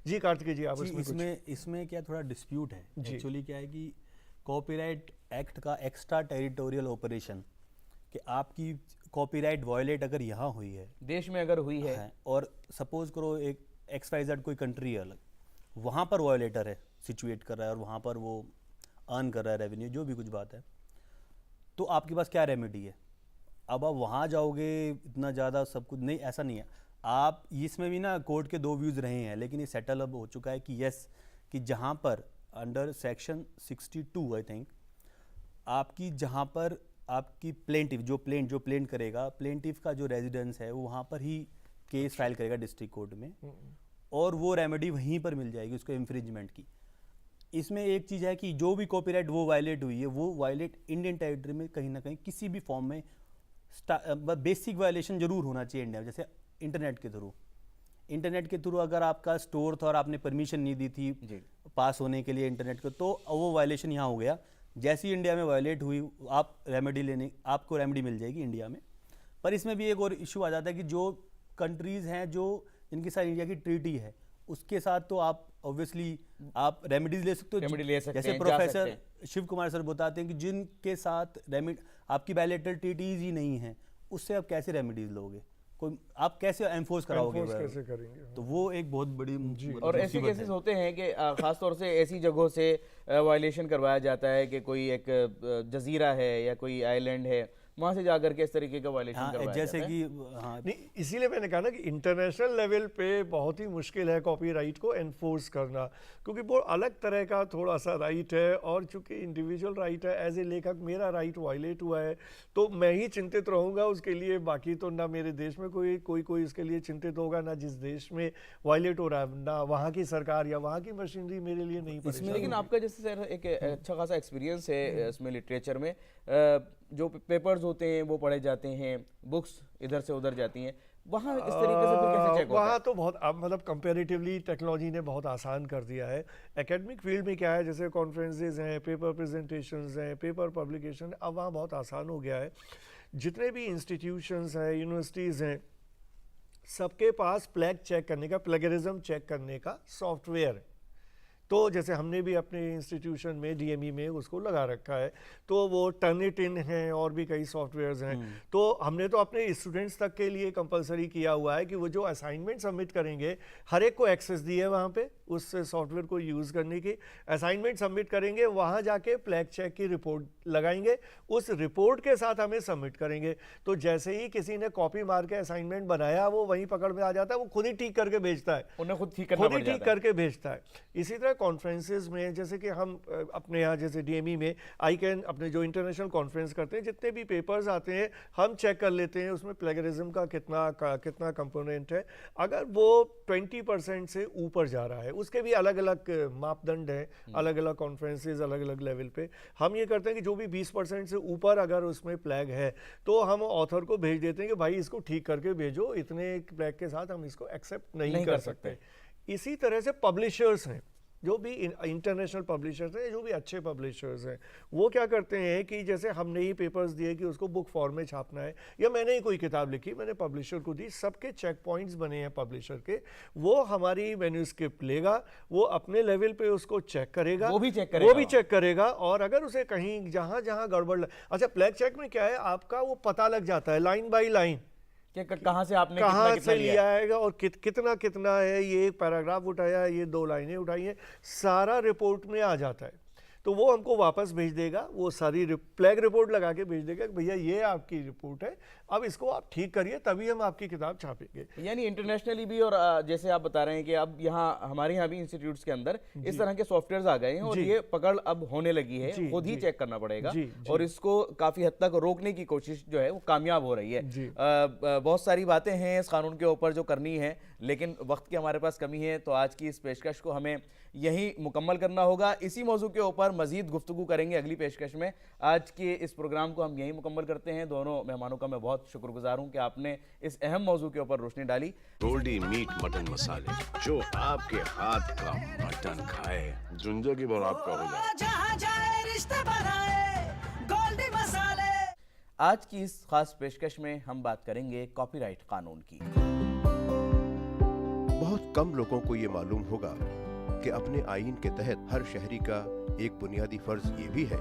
Speaker 4: जी। कार्तिकेय जी, आप
Speaker 5: इसमें क्या थोड़ा डिस्प्यूट है एक्चुअली। क्या है कि कॉपीराइट एक्ट का एक्स्ट्रा टेरिटोरियल ऑपरेशन, कि आपकी कॉपीराइट वायलेट अगर यहाँ हुई है,
Speaker 2: देश में अगर हुई है
Speaker 5: और सपोज करो एक XYZ कोई कंट्री है अलग, वहाँ पर वायलेटर है, सिचुएट कर रहा है और वहाँ पर वो अर्न कर रहा है रेवेन्यू, जो भी कुछ बात है, तो आपके पास क्या रेमेडी है? अब आप वहाँ जाओगे, इतना ज़्यादा सब कुछ नहीं, ऐसा नहीं है। आप इसमें भी ना कोर्ट के दो व्यूज़ रहे हैं, लेकिन ये सेटल अब हो चुका है कि यस, कि जहाँ पर अंडर सेक्शन 62 आई थिंक, आपकी जहाँ पर आपकी प्लेंटिफ जो प्लेंट करेगा, प्लेंटिफ का जो रेजिडेंस है वो वहाँ पर ही केस फाइल करेगा डिस्ट्रिक्ट कोर्ट में, और वो रेमेडी वहीं पर मिल जाएगी उसको इंफ्रिंजमेंट की। इसमें एक चीज़ है कि जो भी कॉपीराइट वो वायलेट हुई है, वो वायलेट इंडियन टेरिटरी में कहीं ना कहीं किसी भी फॉर्म में बेसिक वायलेशन जरूर होना चाहिए इंडिया में। जैसे इंटरनेट के थ्रू अगर आपका स्टोर था और आपने परमिशन नहीं दी थी पास होने के लिए इंटरनेट को, तो वो वायलेशन यहाँ हो गया। जैसे ही इंडिया में वायलेट हुई, आपको रेमेडी मिल जाएगी इंडिया में। पर इसमें भी एक और इशू आ जाता है कि जो कंट्रीज़ हैं जो जिनके साथ इंडिया की ट्रीटी है, उसके साथ तो आप ऑब्वियसली आप रेमेडीज ले सकते हो। जैसे प्रोफेसर शिव कुमार सर बताते हैं कि जिनके साथ आपकी बायलैटरल ट्रीटीज ही नहीं है, उससे आप कैसे रेमेडीज लोगे? कोई आप कैसे एनफोर्स कराओगे?
Speaker 4: कैसे करेंगे?
Speaker 5: तो वो एक बहुत बड़ी
Speaker 2: और ऐसे केसेस होते हैं कि खासतौर से ऐसी जगहों से वायलेशन करवाया जाता है कि कोई एक जजीरा है या कोई आइलैंड है, वहाँ से जाकर के इस तरीके का वायलेशन करवाया
Speaker 5: जैसे कि
Speaker 4: नहीं, इसीलिए मैंने कहा ना कि इंटरनेशनल लेवल पे बहुत ही मुश्किल है कॉपीराइट को एनफोर्स करना, क्योंकि वो अलग तरह का थोड़ा सा राइट है। और चूंकि इंडिविजुअल राइट है, एज ए लेखक मेरा राइट वायलेट हुआ है तो मैं ही चिंतित रहूँगा उसके लिए। बाकी तो ना मेरे देश में कोई इसके लिए चिंतित होगा, ना जिस देश में वायलेट हो रहा है, ना वहाँ की सरकार या वहाँ की मशीनरी मेरे लिए नहीं परेशान।
Speaker 2: लेकिन आपका जैसे सर एक अच्छा खासा एक्सपीरियंस है इसमें, लिटरेचर में जो पेपर्स होते हैं वो पढ़े जाते हैं, बुक्स इधर से उधर जाती हैं, वहाँ इस तरीके से फिर कैसे चेक होता है?
Speaker 4: वहाँ तो बहुत अब मतलब कंपैरेटिवली टेक्नोलॉजी ने बहुत आसान कर दिया है। एकेडमिक फील्ड में क्या है, जैसे कॉन्फ्रेंसेज हैं, पेपर प्रेजेंटेशंस हैं, पेपर पब्लिकेशन, अब वहाँ बहुत आसान हो गया है। जितने भी इंस्टीट्यूशंस हैं, यूनिवर्सिटीज़ हैं, सबके पास प्लैग चेक करने का, प्लेगरिज्म चेक करने का सॉफ्टवेयर है। तो जैसे हमने भी अपने इंस्टीट्यूशन में डीएमई में उसको लगा रखा है, तो वो टर्निटिन है और भी कई सॉफ्टवेयर्स हैं। तो हमने तो अपने स्टूडेंट्स तक के लिए कंपलसरी किया हुआ है कि वो जो असाइनमेंट सबमिट करेंगे, हर एक को एक्सेस दी है वहाँ पे उस सॉफ्टवेयर को यूज़ करने की। असाइनमेंट सबमिट करेंगे, वहाँ जाके प्लैग चेक की रिपोर्ट लगाएंगे, उस रिपोर्ट के साथ हमें सबमिट करेंगे। तो जैसे ही किसी ने कॉपी मार के असाइनमेंट बनाया, वो वहीं पकड़ में आ जाता है, वो खुद ही ठीक करके भेजता है,
Speaker 2: उन्हें खुद ठीक करना पड़ जाता है।
Speaker 4: करके भेजता है। इसी तरह कॉन्फ्रेंसेस में, जैसे कि हम अपने यहाँ जैसे डीएमई में ICAN अपने जो इंटरनेशनल कॉन्फ्रेंस करते हैं, जितने भी पेपर्स आते हैं हम चेक कर लेते हैं उसमें प्लेगरिज्म का कितना कंपोनेंट है। अगर वो 20% से ऊपर जा रहा है, उसके भी अलग अलग मापदंड हैं, अलग अलग कॉन्फ्रेंसेस अलग अलग लेवल पे। हम ये करते हैं कि जो भी 20% से ऊपर अगर उसमें प्लैग है, तो हम ऑथर को भेज देते हैं कि भाई इसको ठीक करके भेजो, इतने प्लैग के साथ हम इसको एक्सेप्ट नहीं कर सकते। इसी तरह से पब्लिशर्स हैं, जो भी इंटरनेशनल पब्लिशर्स हैं, जो भी अच्छे पब्लिशर्स हैं, वो क्या करते हैं कि जैसे हमने ही पेपर्स दिए कि उसको बुक फॉर्म में छापना है, या मैंने ही कोई किताब लिखी, मैंने पब्लिशर को दी, सबके चेक पॉइंट्स बने हैं पब्लिशर के। वो हमारी मैन्यूस्क्रिप्ट लेगा, वो अपने लेवल पे उसको चेक करेगा,
Speaker 2: वो भी चेक करेगा
Speaker 4: और अगर उसे कहीं जहाँ जहाँ गड़बड़ अच्छा, प्लैग चेक में क्या है, आपका वो पता लग जाता है लाइन बाई लाइन
Speaker 2: कि कहाँ से आपने
Speaker 4: कहाँ
Speaker 2: कितना
Speaker 4: से लिया है और कितना कितना है, ये एक पैराग्राफ उठाया है, ये 2 लाइनें उठाई हैं, सारा रिपोर्ट में आ जाता है। तो वो हमको वापस भेज देगा, वो सारी प्लैग रिपोर्ट लगा के भेज देगा कि भैया ये आपकी रिपोर्ट है, अब इसको आप ठीक करिए, तभी हम आपकी किताब छापेंगे।
Speaker 2: यानी इंटरनेशनली भी, और जैसे आप बता रहे हैं कि अब यहाँ हमारे यहाँ भी इंस्टीट्यूट्स के अंदर इस तरह के सॉफ्टवेयर्स आ गए हैं और ये पकड़ अब होने लगी है, खुद ही चेक करना पड़ेगा और इसको काफी हद तक रोकने की कोशिश जो है वो कामयाब हो रही है। बहुत सारी बातें हैं इस कानून के ऊपर जो करनी है, लेकिन वक्त की हमारे पास कमी है, तो आज की इस पेशकश को हमें यही मुकम्मल करना होगा। इसी मौजू के ऊपर मजीद गुफ्तगू करेंगे अगली पेशकश में। आज के इस प्रोग्राम को हम यही मुकम्मल करते हैं। दोनों मेहमानों का मैं बहुत शुक्रगुजार हूं कि आपने इस अहम मौजू के ऊपर रोशनी डाली।
Speaker 6: गोल्डी मीट मटन मसाले, जो आपके हाथ का मटन खाए जिंदगी भर आपका हो जाए।
Speaker 7: जहाँ जाए रिश्ते बनाए गोल्डी मसाले।
Speaker 2: आज की इस खास पेशकश में हम बात करेंगे कॉपीराइट कानून की।
Speaker 3: बहुत कम लोगों को ये मालूम होगा कि अपने आईन के तहत हर शहरी का एक बुनियादी फर्ज ये भी है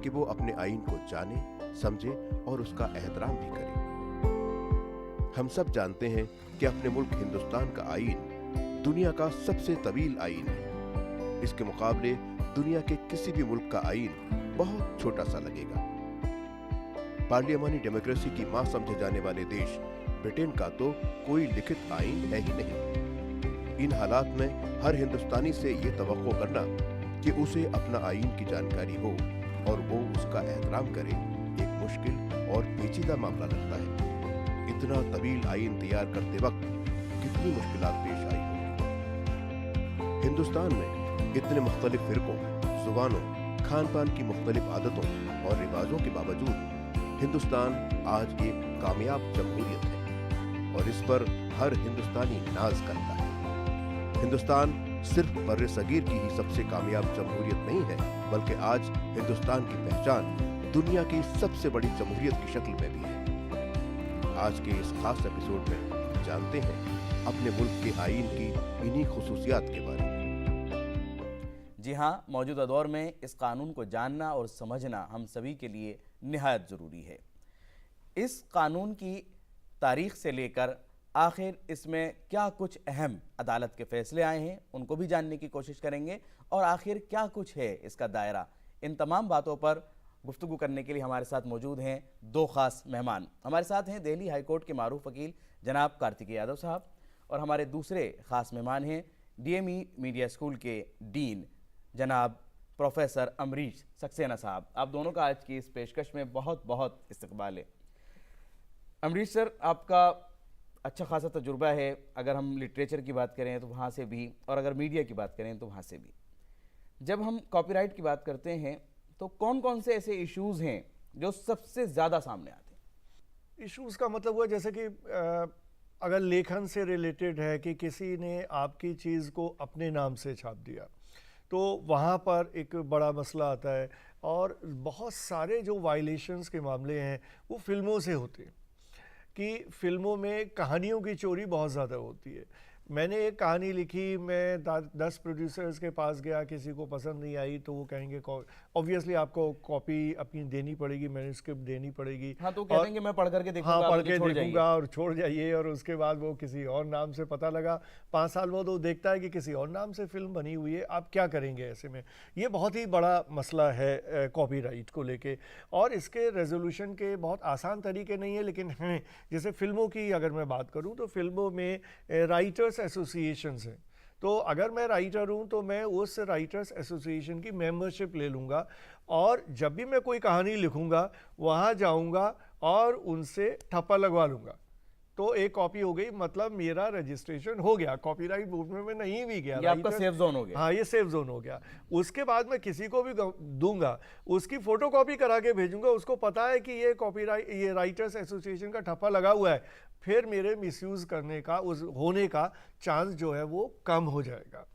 Speaker 3: कि वो अपने आईन को जाने, समझे और उसका एहतराम भी करे। हम सब जानते हैं कि अपने मुल्क हिंदुस्तान का आईन दुनिया का सबसे तवील आईन है। इसके मुकाबले दुनिया के किसी भी मुल्क का आईन बहुत छोटा सा लगेगा। पार्लियामानी डेमोक्रेसी की मां समझे जाने वाले देश ब्रिटेन का तो कोई लिखित आईन है ही नहीं। इन हालात में हर हिंदुस्तानी से ये तवक्को करना कि उसे अपना आईन की जानकारी हो और वो उसका एहतराम करे एक मुश्किल और पेचीदा मामला लगता है। इतना तवील आईन तैयार करते वक्त कितनी मुश्किलात पेश आई होंगी। हिंदुस्तान में इतने मुख्तलिफ फिरकों, जुबानों, खान पान की मुख्तलिफ आदतों और रिवाजों के बावजूद हिंदुस्तान आज एक कामयाब जमहूरियत है और इस पर हर हिंदुस्तानी नाज करता है। हिंदुस्तान सिर्फ बर्रे सगीर की ही सबसे कामयाब जमहूरियत नहीं है, बल्कि आज हिंदुस्तान की पहचान दुनिया की सबसे बड़ी जमहूरियत की शक्ल में भी है। आज के इस खास एपिसोड में जानते हैं अपने मुल्क के आईन की इन्हीं खुसूसियात के बारे में।
Speaker 2: जी हाँ, मौजूदा दौर में इस कानून को जानना और समझना हम सभी के लिए निहायत ज़रूरी है। इस कानून की तारीख से लेकर आखिर इसमें क्या कुछ अहम अदालत के फैसले आए हैं उनको भी जानने की कोशिश करेंगे और आखिर क्या कुछ है इसका दायरा। इन तमाम बातों पर गुफ्तगू करने के लिए हमारे साथ मौजूद हैं 2 खास मेहमान। हमारे साथ हैं दिल्ली हाई कोर्ट के मारूफ वकील जनाब कार्तिकेय यादव साहब और हमारे दूसरे खास मेहमान हैं डीएमई मीडिया स्कूल के डीन जनाब प्रोफेसर अमरीश सक्सेना साहब। आप दोनों का आज की इस पेशकश में बहुत बहुत इस्तकबाल है। अमरीश सर, आपका अच्छा खासा तजुर्बा है, अगर हम लिटरेचर की बात करें तो वहाँ से भी और अगर मीडिया की बात करें तो वहाँ से भी। जब हम कॉपीराइट की बात करते हैं तो कौन कौन से ऐसे इश्यूज़ हैं जो सबसे ज़्यादा सामने आते हैं?
Speaker 4: इश्यूज़ का मतलब हुआ जैसे कि अगर लेखन से रिलेटेड है कि किसी ने आपकी चीज़ को अपने नाम से छाप दिया, तो वहाँ पर एक बड़ा मसला आता है। और बहुत सारे जो वायलेशंस के मामले हैं वो फिल्मों से होते हैं कि फिल्मों में कहानियों की चोरी बहुत ज़्यादा होती है। मैंने एक कहानी लिखी, मैं 10 प्रोड्यूसर्स के पास गया, किसी को पसंद नहीं आई तो वो कहेंगे ऑब्वियसली आपको कॉपी अपनी देनी पड़ेगी, मैन्युस्क्रिप्ट देनी पड़ेगी।
Speaker 2: हाँ, तो कह देंगे मैं पढ़ करके देखूंगा,
Speaker 4: हाँ, पढ़ के
Speaker 2: छोड़ जाइए।
Speaker 4: देखूंगा और छोड़ जाइए। और उसके बाद वो किसी और नाम से, पता लगा 5 साल बाद वो देखता है कि किसी और नाम से फिल्म बनी हुई है। आप क्या करेंगे ऐसे में? ये बहुत ही बड़ा मसला है कॉपीराइट को लेके, और इसके रेजोल्यूशन के बहुत आसान तरीके नहीं है, लेकिन हैं। जैसे फिल्मों की अगर मैं बात करूँ तो फिल्मों में राइटर्स एसोसिएशंस हैं। तो अगर मैं राइटर हूँ तो मैं उस राइटर्स एसोसिएशन की मेंबरशिप ले लूँगा, और जब भी मैं कोई कहानी लिखूँगा वहाँ जाऊँगा और उनसे ठप्पा लगवा लूँगा। तो एक कॉपी हो गई, मतलब मेरा रजिस्ट्रेशन हो गया, कॉपीराइट मूवमेंट में नहीं भी गया।
Speaker 2: ये आपका सेफ जोन हो गया।
Speaker 4: हाँ, ये सेफ जोन हो गया। उसके बाद मैं किसी को भी दूंगा, उसकी फोटोकॉपी करा के भेजूंगा, उसको पता है कि ये कॉपीराइट, ये राइटर्स एसोसिएशन का ठप्पा लगा हुआ है, फिर मेरे मिसयूज करने का, उस होने का चांस जो है वो कम हो जाएगा।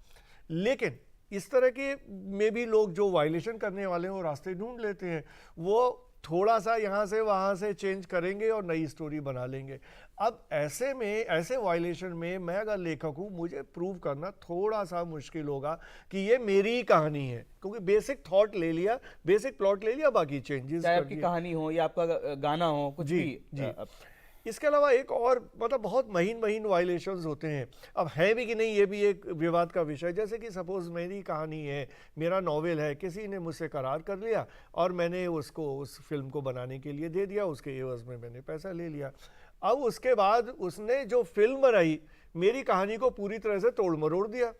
Speaker 4: लेकिन इस तरह के में भी लोग जो वायलेशन करने वाले हैं वो रास्ते ढूंढ लेते हैं, वो थोड़ा सा यहाँ से वहाँ से चेंज करेंगे और नई स्टोरी बना लेंगे। अब ऐसे में, ऐसे वायलेशन में मैं अगर लेखक हूँ, मुझे प्रूव करना थोड़ा सा मुश्किल होगा कि ये मेरी कहानी है, क्योंकि बेसिक थॉट ले लिया, बेसिक प्लॉट ले लिया, बाकी चेंजेस
Speaker 2: चाहे आपकी कहानी हो या आपका गाना हो, कुछ भी।
Speaker 4: इसके अलावा एक और मतलब बहुत महीन वायलेशंस होते हैं। अब है भी कि नहीं, ये भी एक विवाद का विषय। जैसे कि सपोज मेरी कहानी है, मेरा नॉवेल है, किसी ने मुझसे करार कर लिया और मैंने उसको उस फिल्म को बनाने के लिए दे दिया, उसके एवज में मैंने पैसा ले लिया। अब उसके बाद उसने जो फिल्म बनाई, मेरी कहानी को पूरी तरह से तोड़ मरोड़ दिया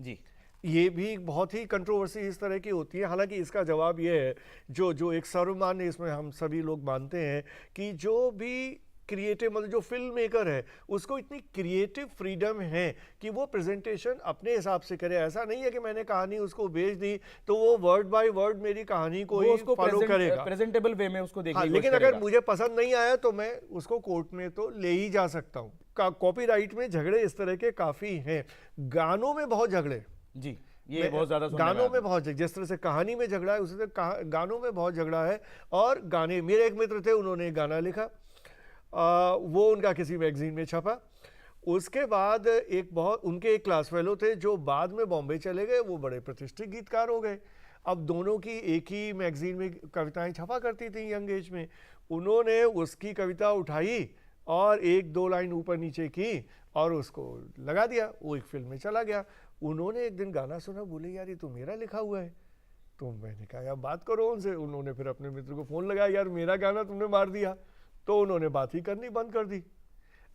Speaker 2: जी।
Speaker 4: ये भी बहुत ही कंट्रोवर्सी इस तरह की होती है। हालांकि इसका जवाब ये है, जो एक सर्वमान्य इसमें हम सभी लोग मानते हैं कि जो भी क्रिएटिव, मतलब जो फिल्म मेकर है, उसको इतनी क्रिएटिव फ्रीडम है कि वो प्रेजेंटेशन अपने हिसाब से करे। ऐसा नहीं है कि मैंने कहानी उसको भेज दी तो वो वर्ड बाय वर्ड मेरी कहानी को ही फॉलो करेगा,
Speaker 2: प्रेजेंटेबल वे में उसको देखने की कोशिश
Speaker 4: लेकिन अगर
Speaker 2: करेगा।
Speaker 4: मुझे पसंद नहीं आया तो मैं उसको कोर्ट में तो ले ही जा सकता हूँ। कॉपीराइट में झगड़े इस तरह के काफी हैं। गानों में बहुत झगड़े
Speaker 2: जी, ये बहुत ज्यादा
Speaker 4: गानों में बहुत, जिस तरह से कहानी में झगड़ा है उसी तरह गानों में बहुत झगड़ा है। और गाने, मेरे एक मित्र थे, उन्होंने गाना लिखा, वो उनका किसी मैगजीन में छपा। उसके बाद उनके एक क्लास फेलो थे जो बाद में बॉम्बे चले गए, वो बड़े प्रतिष्ठित गीतकार हो गए। अब दोनों की एक ही मैगजीन में कविताएं छपा करती थी यंग एज में। उन्होंने उसकी कविता उठाई और 1-2 लाइन ऊपर नीचे की और उसको लगा दिया, वो एक फिल्म में चला गया। उन्होंने एक दिन गाना सुना, बोले यार ये तो मेरा लिखा हुआ है। तो मैंने कहा यार बात करो उनसे। उन्होंने फिर अपने मित्र को फ़ोन लगाया, यार मेरा गाना तुमने मार दिया। तो उन्होंने बात ही करनी बंद कर दी।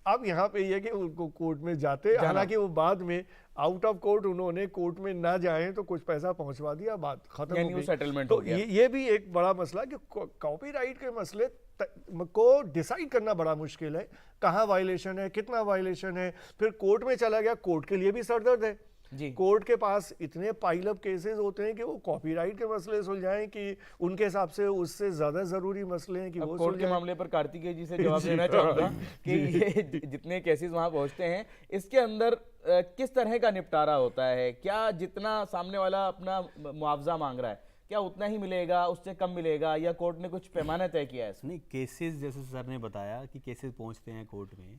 Speaker 4: अब यहाँ पे ये कि उनको कोर्ट में जाते, हालांकि वो बाद में आउट ऑफ कोर्ट, उन्होंने कोर्ट में ना जाएं तो कुछ पैसा पहुंचवा दिया, बात खत्म हो गई।
Speaker 2: सेटलमेंट
Speaker 4: तो
Speaker 2: हो गया।
Speaker 4: ये भी एक बड़ा मसला कि कॉपीराइट के मसले को डिसाइड करना बड़ा मुश्किल है, कहाँ वायलेशन है, कितना वायलेशन है। फिर कोर्ट में चला गया, कोर्ट के लिए भी सरदर्द है
Speaker 2: जी।
Speaker 4: कोर्ट के पास इतने पाइल अप केसेस होते हैं कि वो कॉपीराइट के मसले सुलझाएं कि उनके हिसाब से उससे ज्यादा जरूरी मसले हैं कि वो
Speaker 2: कोर्ट के मामले पर कार्तिकेय जी से जवाब देना चाहूंगा कि ये जितने केसेस वहां पहुंचते हैं, इसके अंदर किस तरह का निपटारा होता है? क्या जितना सामने वाला अपना मुआवजा मांग रहा है, क्या उतना ही मिलेगा, उससे कम मिलेगा, या कोर्ट ने कुछ पैमाना तय किया है?
Speaker 5: नहीं, केसेस जैसे सर ने बताया कि केसेस पहुंचते हैं कोर्ट में,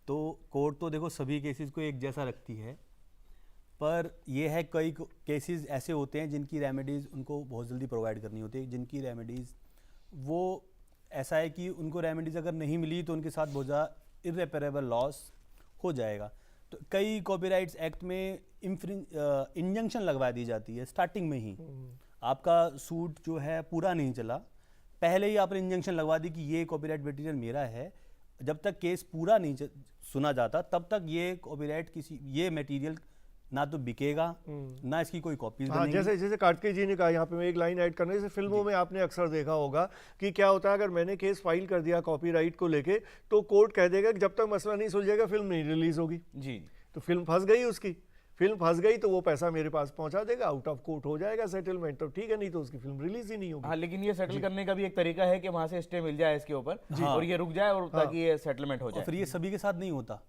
Speaker 5: तो कोर्ट तो देखो सभी केसेस को एक जैसा रखती है, पर यह है कई केसेस ऐसे होते हैं जिनकी रेमेडीज़ उनको बहुत जल्दी प्रोवाइड करनी होती है, जिनकी रेमेडीज़ वो ऐसा है कि उनको रेमेडीज़ अगर नहीं मिली तो उनके साथ बहुत ज़्यादा इर्रेपरेबल लॉस हो जाएगा। तो कई कॉपीराइट्स एक्ट में इंजंक्शन लगवा दी जाती है स्टार्टिंग में ही। आपका सूट जो है पूरा नहीं चला, पहले ही आपने इंजंक्शन लगवा दी कि ये कॉपीराइट मटेरियल मेरा है। जब तक केस पूरा नहीं सुना जाता तब तक ये कॉपीराइट ये मटेरियल ना तो बिकेगा ना इसकी कोई कॉपीज बनेगी।
Speaker 4: जैसे कार्तिकेय जी ने कहा, यहाँ पे मैं एक लाइन ऐड करना, जैसे फिल्मों में आपने अक्सर देखा होगा कि क्या होता है, अगर मैंने केस फाइल कर दिया कॉपीराइट को लेके तो कोर्ट कह देगा कि जब तक मसला नहीं सुलझेगा फिल्म नहीं रिलीज होगी।
Speaker 2: जी।
Speaker 4: तो फिल्म फंस गई उसकी, फिल्म फंस गई तो वो पैसा मेरे पास पहुंचा देगा, आउट ऑफ कोर्ट हो जाएगा सेटलमेंट, तो ठीक है, नहीं तो उसकी फिल्म रिलीज ही नहीं होगी।
Speaker 2: हाँ, लेकिन ये सेटल करने का भी एक तरीका है कि वहां से स्टे मिल जाए इसके ऊपर और ये रुक जाए और ताकि ये सेटलमेंट हो
Speaker 5: और
Speaker 2: जाए।
Speaker 5: फिर ये सभी के साथ नहीं होता,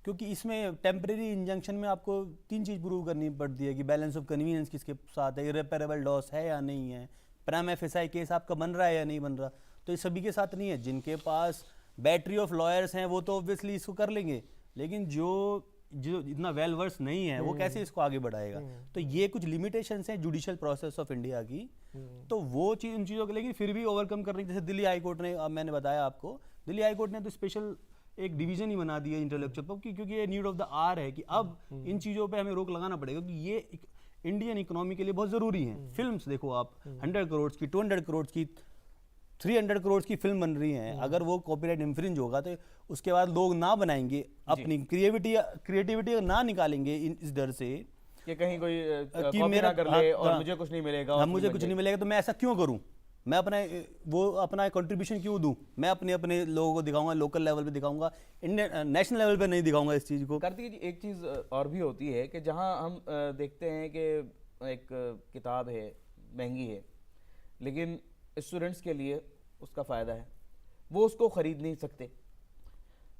Speaker 5: क्योंकि इसमें टेम्परेरी इंजंक्शन में आपको 3 चीज़ प्रूव करनी पड़ती है कि बैलेंस ऑफ कन्वीनियंस किसके साथ है, इरेपरेबल लॉस है या नहीं है, प्राइम एफएसआई केस आपका बन रहा है या नहीं बन रहा। तो ये सभी के साथ नहीं है। जिनके पास बैटरी ऑफ लॉयर्स हैं वो तो ऑब्वियसली इसको कर लेंगे, लेकिन जो इतना वेल वर्स नहीं है वो कैसे इसको आगे बढ़ाएगा। तो ये कुछ लिमिटेशंस हैं जुडिशियल प्रोसेस ऑफ इंडिया की, तो वो चीज़ उन चीज़ों को लेकिन फिर भी ओवरकम करने, जैसे दिल्ली हाई कोर्ट ने, अब मैंने बताया आपको, दिल्ली हाई कोर्ट ने तो स्पेशल एक डिवीजन ही बना दिया इंटेलेक्चुअल प्रॉपर्टी, क्योंकि ये नीड ऑफ द आवर है कि अब इन चीज़ों पे हमें रोक लगाना पड़ेगा, क्योंकि ये इंडियन इकोनॉमी के लिए बहुत ज़रूरी है। फिल्म्स देखो आप, 100 करोड़ की, 200 करोड़ की, 300 करोड़ की फिल्म बन रही हैं, अगर वो कॉपीराइट इंफ्रिंज होगा तो उसके बाद लोग ना बनाएंगे, अपनी क्रिएटिविटी ना निकालेंगे इस डर से
Speaker 2: कि कहीं कोई
Speaker 5: कि
Speaker 2: कॉपी
Speaker 5: मेरा
Speaker 2: ना कर ले और मुझे कुछ नहीं मिलेगा, और
Speaker 5: मुझे कुछ नहीं मिलेगा, तो मैं ऐसा क्यों करूं, मैं अपना कंट्रीब्यूशन क्यों दूं, मैं अपने लोगों को दिखाऊंगा, लोकल लेवल पे दिखाऊंगा, इंडियन नेशनल लेवल पे नहीं दिखाऊंगा इस चीज़ को।
Speaker 2: कार्तिक जी, एक चीज़ और भी होती है कि जहां हम देखते हैं कि एक किताब है, महंगी है, लेकिन स्टूडेंट्स के लिए उसका फ़ायदा है, वो उसको ख़रीद नहीं सकते।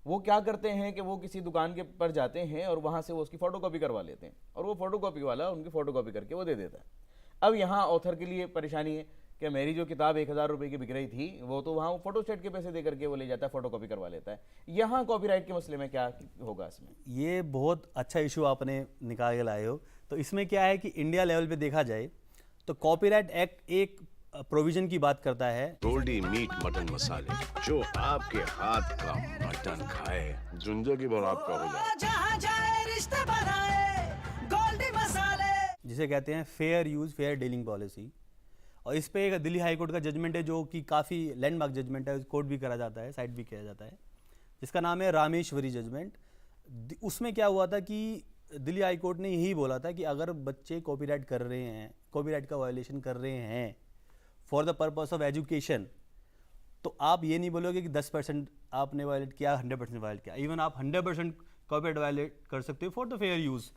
Speaker 2: वो क्या करते हैं कि वो किसी दुकान के पर जाते हैं और वहाँ से वो उसकी फ़ोटोकॉपी करवा लेते हैं, और वो फ़ोटोकॉपी वाला उनकी फ़ोटोकॉपी करके वो दे देता है। अब यहाँ ऑथर के लिए परेशानी है कि मेरी जो किताब 1000 रुपये की बिक रही थी, वो तो वहाँ फोटोस्टेट के पैसे दे करके वो ले जाता है, फ़ोटोकॉपी करवा लेता है। यहाँ कॉपीराइट के मसले में क्या होगा इसमें?
Speaker 5: ये बहुत अच्छा इशू आपने निकाल के लाए हो। तो इसमें क्या है कि इंडिया लेवल पे देखा जाए तो कॉपीराइट एक्ट एक प्रोविजन की बात करता है,
Speaker 6: गोल्डी मीट मटन मसाले, जो आपके हाथ का मटन खाए जिंदगी भर आपका हो जाए।
Speaker 7: जहाँ जाए रिश्ते बनाए गोल्डी मसाले।
Speaker 5: जिसे कहते हैं fair use fair dealing policy. और इस पे एक दिल्ली हाई कोर्ट का जजमेंट है जो कि काफ़ी लैंडमार्क जजमेंट है, कोर्ट भी करा जाता है, साइट भी किया जाता है, जिसका नाम है रामेश्वरी जजमेंट। उसमें क्या हुआ था कि दिल्ली हाई कोर्ट ने यही बोला था कि अगर बच्चे कॉपीराइट कर रहे हैं, कॉपीराइट का वायलेशन कर रहे हैं for the purpose of education, तो आप ये नहीं बोलोगे कि 10% आपने वायलेट किया, 100% वायलेट किया। इवन आप 100% कॉपीराइट वायलेट कर सकते हो फॉर द फेयर यूज़,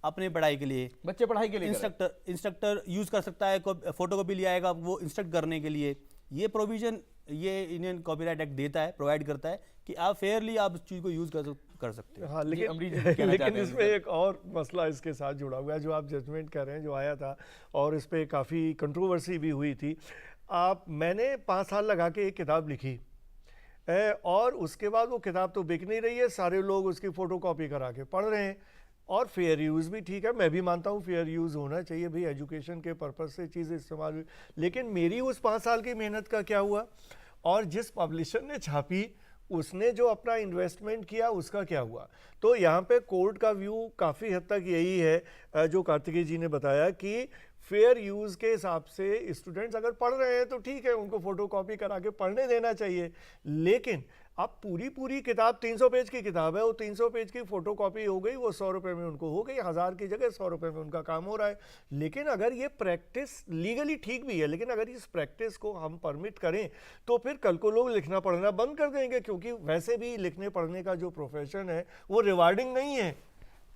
Speaker 5: अपने पढ़ाई के लिए,
Speaker 2: बच्चे पढ़ाई के लिए
Speaker 5: इंस्ट्रक्टर यूज़ कर सकता है, फोटोकॉपी ले आएगा वो इंस्ट्रक्ट करने के लिए। ये प्रोविज़न ये इंडियन कॉपीराइट एक्ट देता है, प्रोवाइड करता है कि आप फेयरली आप इस चीज़ को यूज़ कर सकते हो।
Speaker 4: हाँ, लेकिन इसमें एक और मसला इसके साथ जुड़ा हुआ है, जो आप जजमेंट कह रहे हैं, जो आया था और इस पर काफ़ी कंट्रोवर्सी भी हुई थी। मैंने 5 साल लगा के एक किताब लिखी और उसके बाद वो किताब तो बिक नहीं रही है, सारे लोग उसकी फ़ोटोकॉपी करा के पढ़ रहे हैं। और फेयर यूज़ भी ठीक है, मैं भी मानता हूँ फेयर यूज़ होना चाहिए भाई, एजुकेशन के पर्पज़ से चीज़ें इस्तेमाल हुई। लेकिन मेरी उस 5 साल की मेहनत का क्या हुआ, और जिस पब्लिशर ने छापी उसने जो अपना इन्वेस्टमेंट किया उसका क्या हुआ। तो यहाँ पे कोर्ट का व्यू काफ़ी हद तक यही है जो कार्तिकेय जी ने बताया कि फेयर यूज़ के हिसाब से स्टूडेंट्स अगर पढ़ रहे हैं तो ठीक है, उनको फ़ोटोकॉपी करा के पढ़ने देना चाहिए। लेकिन अब पूरी किताब 300 पेज की किताब है, वो 300 पेज की फ़ोटोकॉपी हो गई, वो 100 रुपये में उनको हो गई, 1000 की जगह 100 रुपये में उनका काम हो रहा है। लेकिन अगर ये प्रैक्टिस लीगली ठीक भी है, लेकिन अगर इस प्रैक्टिस को हम परमिट करें तो फिर कल को लोग लिखना पढ़ना बंद कर देंगे, क्योंकि वैसे भी लिखने पढ़ने का जो प्रोफेशन है वो रिवार्डिंग नहीं है।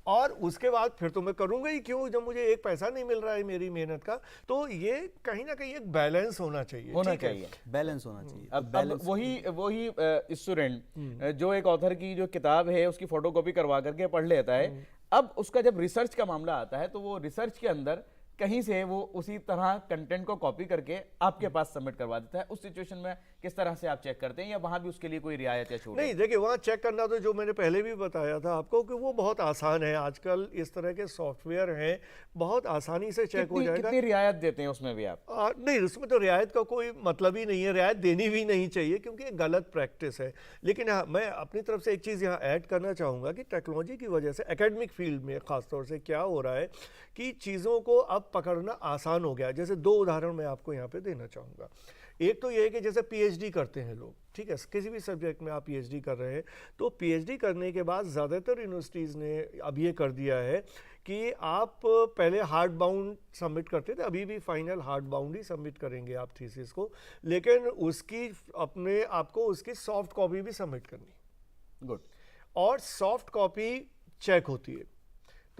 Speaker 4: और उसके बाद फिर तो मैं करूँगा ही क्यों, जब मुझे एक पैसा नहीं मिल रहा है मेरी मेहनत का। तो ये कहीं ना कहीं एक बैलेंस होना चाहिए,
Speaker 5: बैलेंस होना चाहिए।
Speaker 2: अब वही स्टूडेंट जो एक ऑथर की जो किताब है उसकी फोटोकॉपी करवा करके पढ़ लेता है, अब उसका जब रिसर्च का मामला आता है तो वो रिसर्च के अंदर कहीं से वो उसी तरह कंटेंट को कॉपी करके आपके पास सबमिट करवा देता है। उस सिचुएशन में किस तरह से आप चेक करते हैं, या वहाँ भी उसके लिए कोई रियायत या छूट?
Speaker 4: नहीं, देखिए वहाँ चेक करना तो जो मैंने पहले भी बताया था आपको कि वो बहुत आसान है। आजकल इस तरह के सॉफ्टवेयर हैं, बहुत आसानी से चेक हो जाएगा।
Speaker 2: कितनी रियायत देते हैं उसमें भी आप?
Speaker 4: नहीं, उसमें तो रियायत का कोई मतलब ही नहीं है, रियायत देनी भी नहीं चाहिए क्योंकि ये गलत प्रैक्टिस है। लेकिन हाँ, मैं अपनी तरफ से एक चीज़ यहाँ ऐड करना चाहूँगा कि टेक्नोलॉजी की वजह से एकेडमिक फील्ड में ख़ासतौर से क्या हो रहा है कि चीज़ों को अब पकड़ना आसान हो गया। जैसे 2 उदाहरण मैं आपको यहाँ पे देना चाहूँगा। एक तो ये है कि जैसे पीएचडी करते हैं लोग, ठीक है, किसी भी सब्जेक्ट में आप पीएचडी कर रहे हैं, तो पीएचडी करने के बाद ज़्यादातर यूनिवर्सिटीज़ ने अब ये कर दिया है कि आप पहले हार्ड बाउंड सबमिट करते थे, अभी भी फाइनल हार्ड बाउंड ही सबमिट करेंगे आप थीसिस को, लेकिन उसकी आपको उसकी सॉफ्ट कॉपी भी सबमिट करनी।
Speaker 2: गुड।
Speaker 4: और सॉफ्ट कॉपी चेक होती है।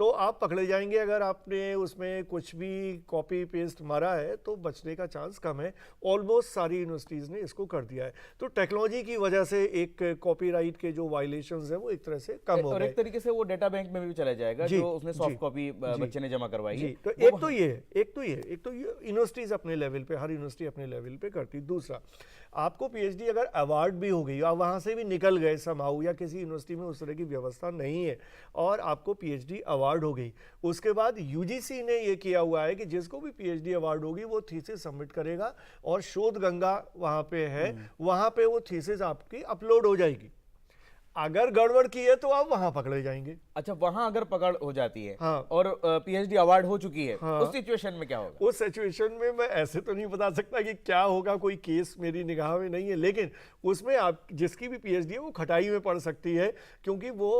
Speaker 4: तो आप पकड़े जाएंगे। अगर आपने उसमें कुछ भी कॉपी पेस्ट मारा है तो बचने का चांस कम है। ऑलमोस्ट सारी यूनिवर्सिटीज़ ने इसको कर दिया है। तो टेक्नोलॉजी की वजह से एक कॉपीराइट के जो वायलेशंस हैं वो एक तरह से कम हो
Speaker 2: और
Speaker 4: गए।
Speaker 2: एक तरीके से वो डेटा बैंक में भी चला जाएगा
Speaker 4: जी,
Speaker 2: जो उसमें सॉफ्ट
Speaker 4: जी,
Speaker 2: कॉपी बच्चे ने जमा करवाई
Speaker 4: जी,
Speaker 2: है।
Speaker 4: तो
Speaker 2: वो
Speaker 4: एक तो ये है, एक तो ये यूनिवर्सिटीज़ अपने लेवल पे, हर यूनिवर्सिटी अपने लेवल पे करती। दूसरा, आपको पीएचडी अगर अवार्ड भी हो गई, आप वहाँ से भी निकल गए समाऊ, या किसी यूनिवर्सिटी में उस तरह की व्यवस्था नहीं है और आपको पीएचडी अवार्ड हो गई, उसके बाद यूजीसी ने ये किया हुआ है कि जिसको भी पीएचडी अवार्ड होगी वो थीसिस सबमिट करेगा और शोध गंगा वहाँ पे है, वहाँ पे वो थीसिस आपकी अपलोड हो जाएगी। अगर गड़बड़ की है तो आप वहां पकड़े जाएंगे।
Speaker 2: अच्छा, वहां अगर पकड़ हो जाती है
Speaker 4: हाँ।
Speaker 2: और पीएचडी अवार्ड हो चुकी है,
Speaker 4: हाँ।
Speaker 2: उस सिचुएशन में क्या होगा?
Speaker 4: उस सिचुएशन में मैं ऐसे तो नहीं बता सकता कि क्या होगा, कोई केस मेरी निगाह में नहीं है, लेकिन उसमें आप जिसकी भी पीएचडी है वो खटाई में पड़ सकती है, क्योंकि वो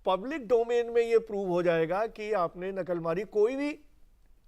Speaker 4: पब्लिक डोमेन में ये प्रूव हो जाएगा कि आपने नकल मारी। कोई भी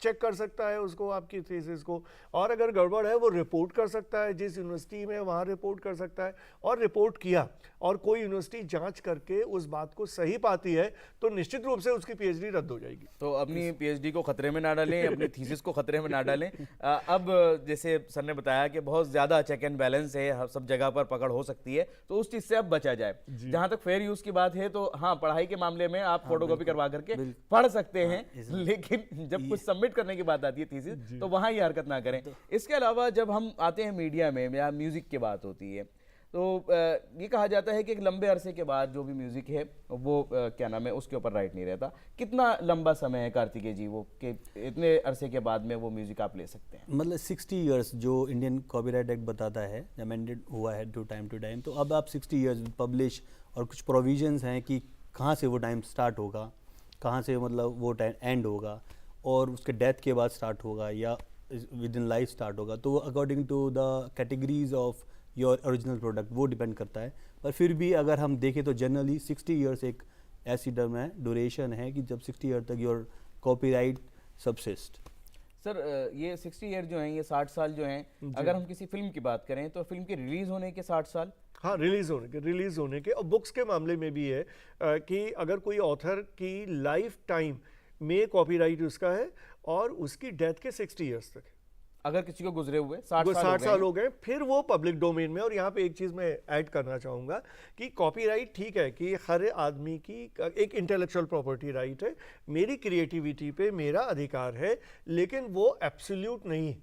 Speaker 4: चेक कर सकता है उसको, आपकी थीसिस को, और अगर गड़बड़ है वो रिपोर्ट कर सकता है, जिस यूनिवर्सिटी में वहाँ रिपोर्ट कर सकता है। और रिपोर्ट किया और कोई यूनिवर्सिटी जांच करके उस बात को सही पाती है तो निश्चित रूप से उसकी पीएचडी रद्द हो जाएगी।
Speaker 2: तो अपनी पीएचडी को खतरे में ना डालें, अपनी थीसिस को खतरे में ना डालें। अब जैसे सर ने बताया कि बहुत ज्यादा चेक एंड बैलेंस है, सब जगह पर पकड़ हो सकती है, तो उस चीज से अब बचा जाए। जहां तक फेयर यूज की बात है तो हाँ, पढ़ाई के मामले में आप फोटोकॉपी करवा करके पढ़ सकते हैं, लेकिन जब कुछ सबमिट करने की बात आती है थीसिस, तो वहां ये हरकत ना करें। इसके अलावा जब हम आते हैं मीडिया में या म्यूजिक की बात होती है, तो ये कहा जाता है कि एक लंबे अरसे के बाद जो भी म्यूजिक है वो क्या नाम है, उसके ऊपर राइट नहीं रहता। कितना लंबा समय है कार्तिकेय जी वो कि इतने अरसे के बाद में वो म्यूजिक आप ले सकते हैं?
Speaker 5: मतलब 60 इयर्स जो इंडियन कॉपीराइट एक्ट बताता है, अमेंडेड हुआ है टू टाइम, तो अब आप 60 इयर्स पब्लिश, और कुछ प्रोविजंस हैं कि कहाँ से वो टाइम स्टार्ट होगा, कहाँ से मतलब वो टाइम एंड होगा, और उसके डेथ के बाद स्टार्ट होगा या विद इन लाइफ स्टार्ट होगा। तो according to the categories of your original product वो डिपेंड करता है। पर फिर भी अगर हम देखें तो जनरली 60 इयर्स एक ऐसी टर्म है, ड्यूरेशन है कि जब 60 ईयर तक योर कॉपीराइट सबसिस्ट।
Speaker 2: सर ये 60 ईयर जो हैं, ये 60 साल जो हैं, अगर हम किसी फिल्म की बात करें तो फिल्म के रिलीज होने के 60 साल?
Speaker 4: हाँ, रिलीज होने के। और बुक्स के मामले में भी है कि अगर कोई ऑथर की लाइफ टाइम में कॉपीराइट उसका है और उसकी डेथ के 60 इयर्स तक,
Speaker 2: अगर किसी को गुजरे हुए 60
Speaker 4: साल हो गए, फिर वो पब्लिक डोमेन में। और यहाँ पे एक चीज़ मैं ऐड करना चाहूँगा कि कॉपीराइट ठीक है कि हर आदमी की एक इंटेलेक्चुअल प्रॉपर्टी राइट है, मेरी क्रिएटिविटी पे मेरा अधिकार है, लेकिन वो एब्सोल्यूट नहीं है,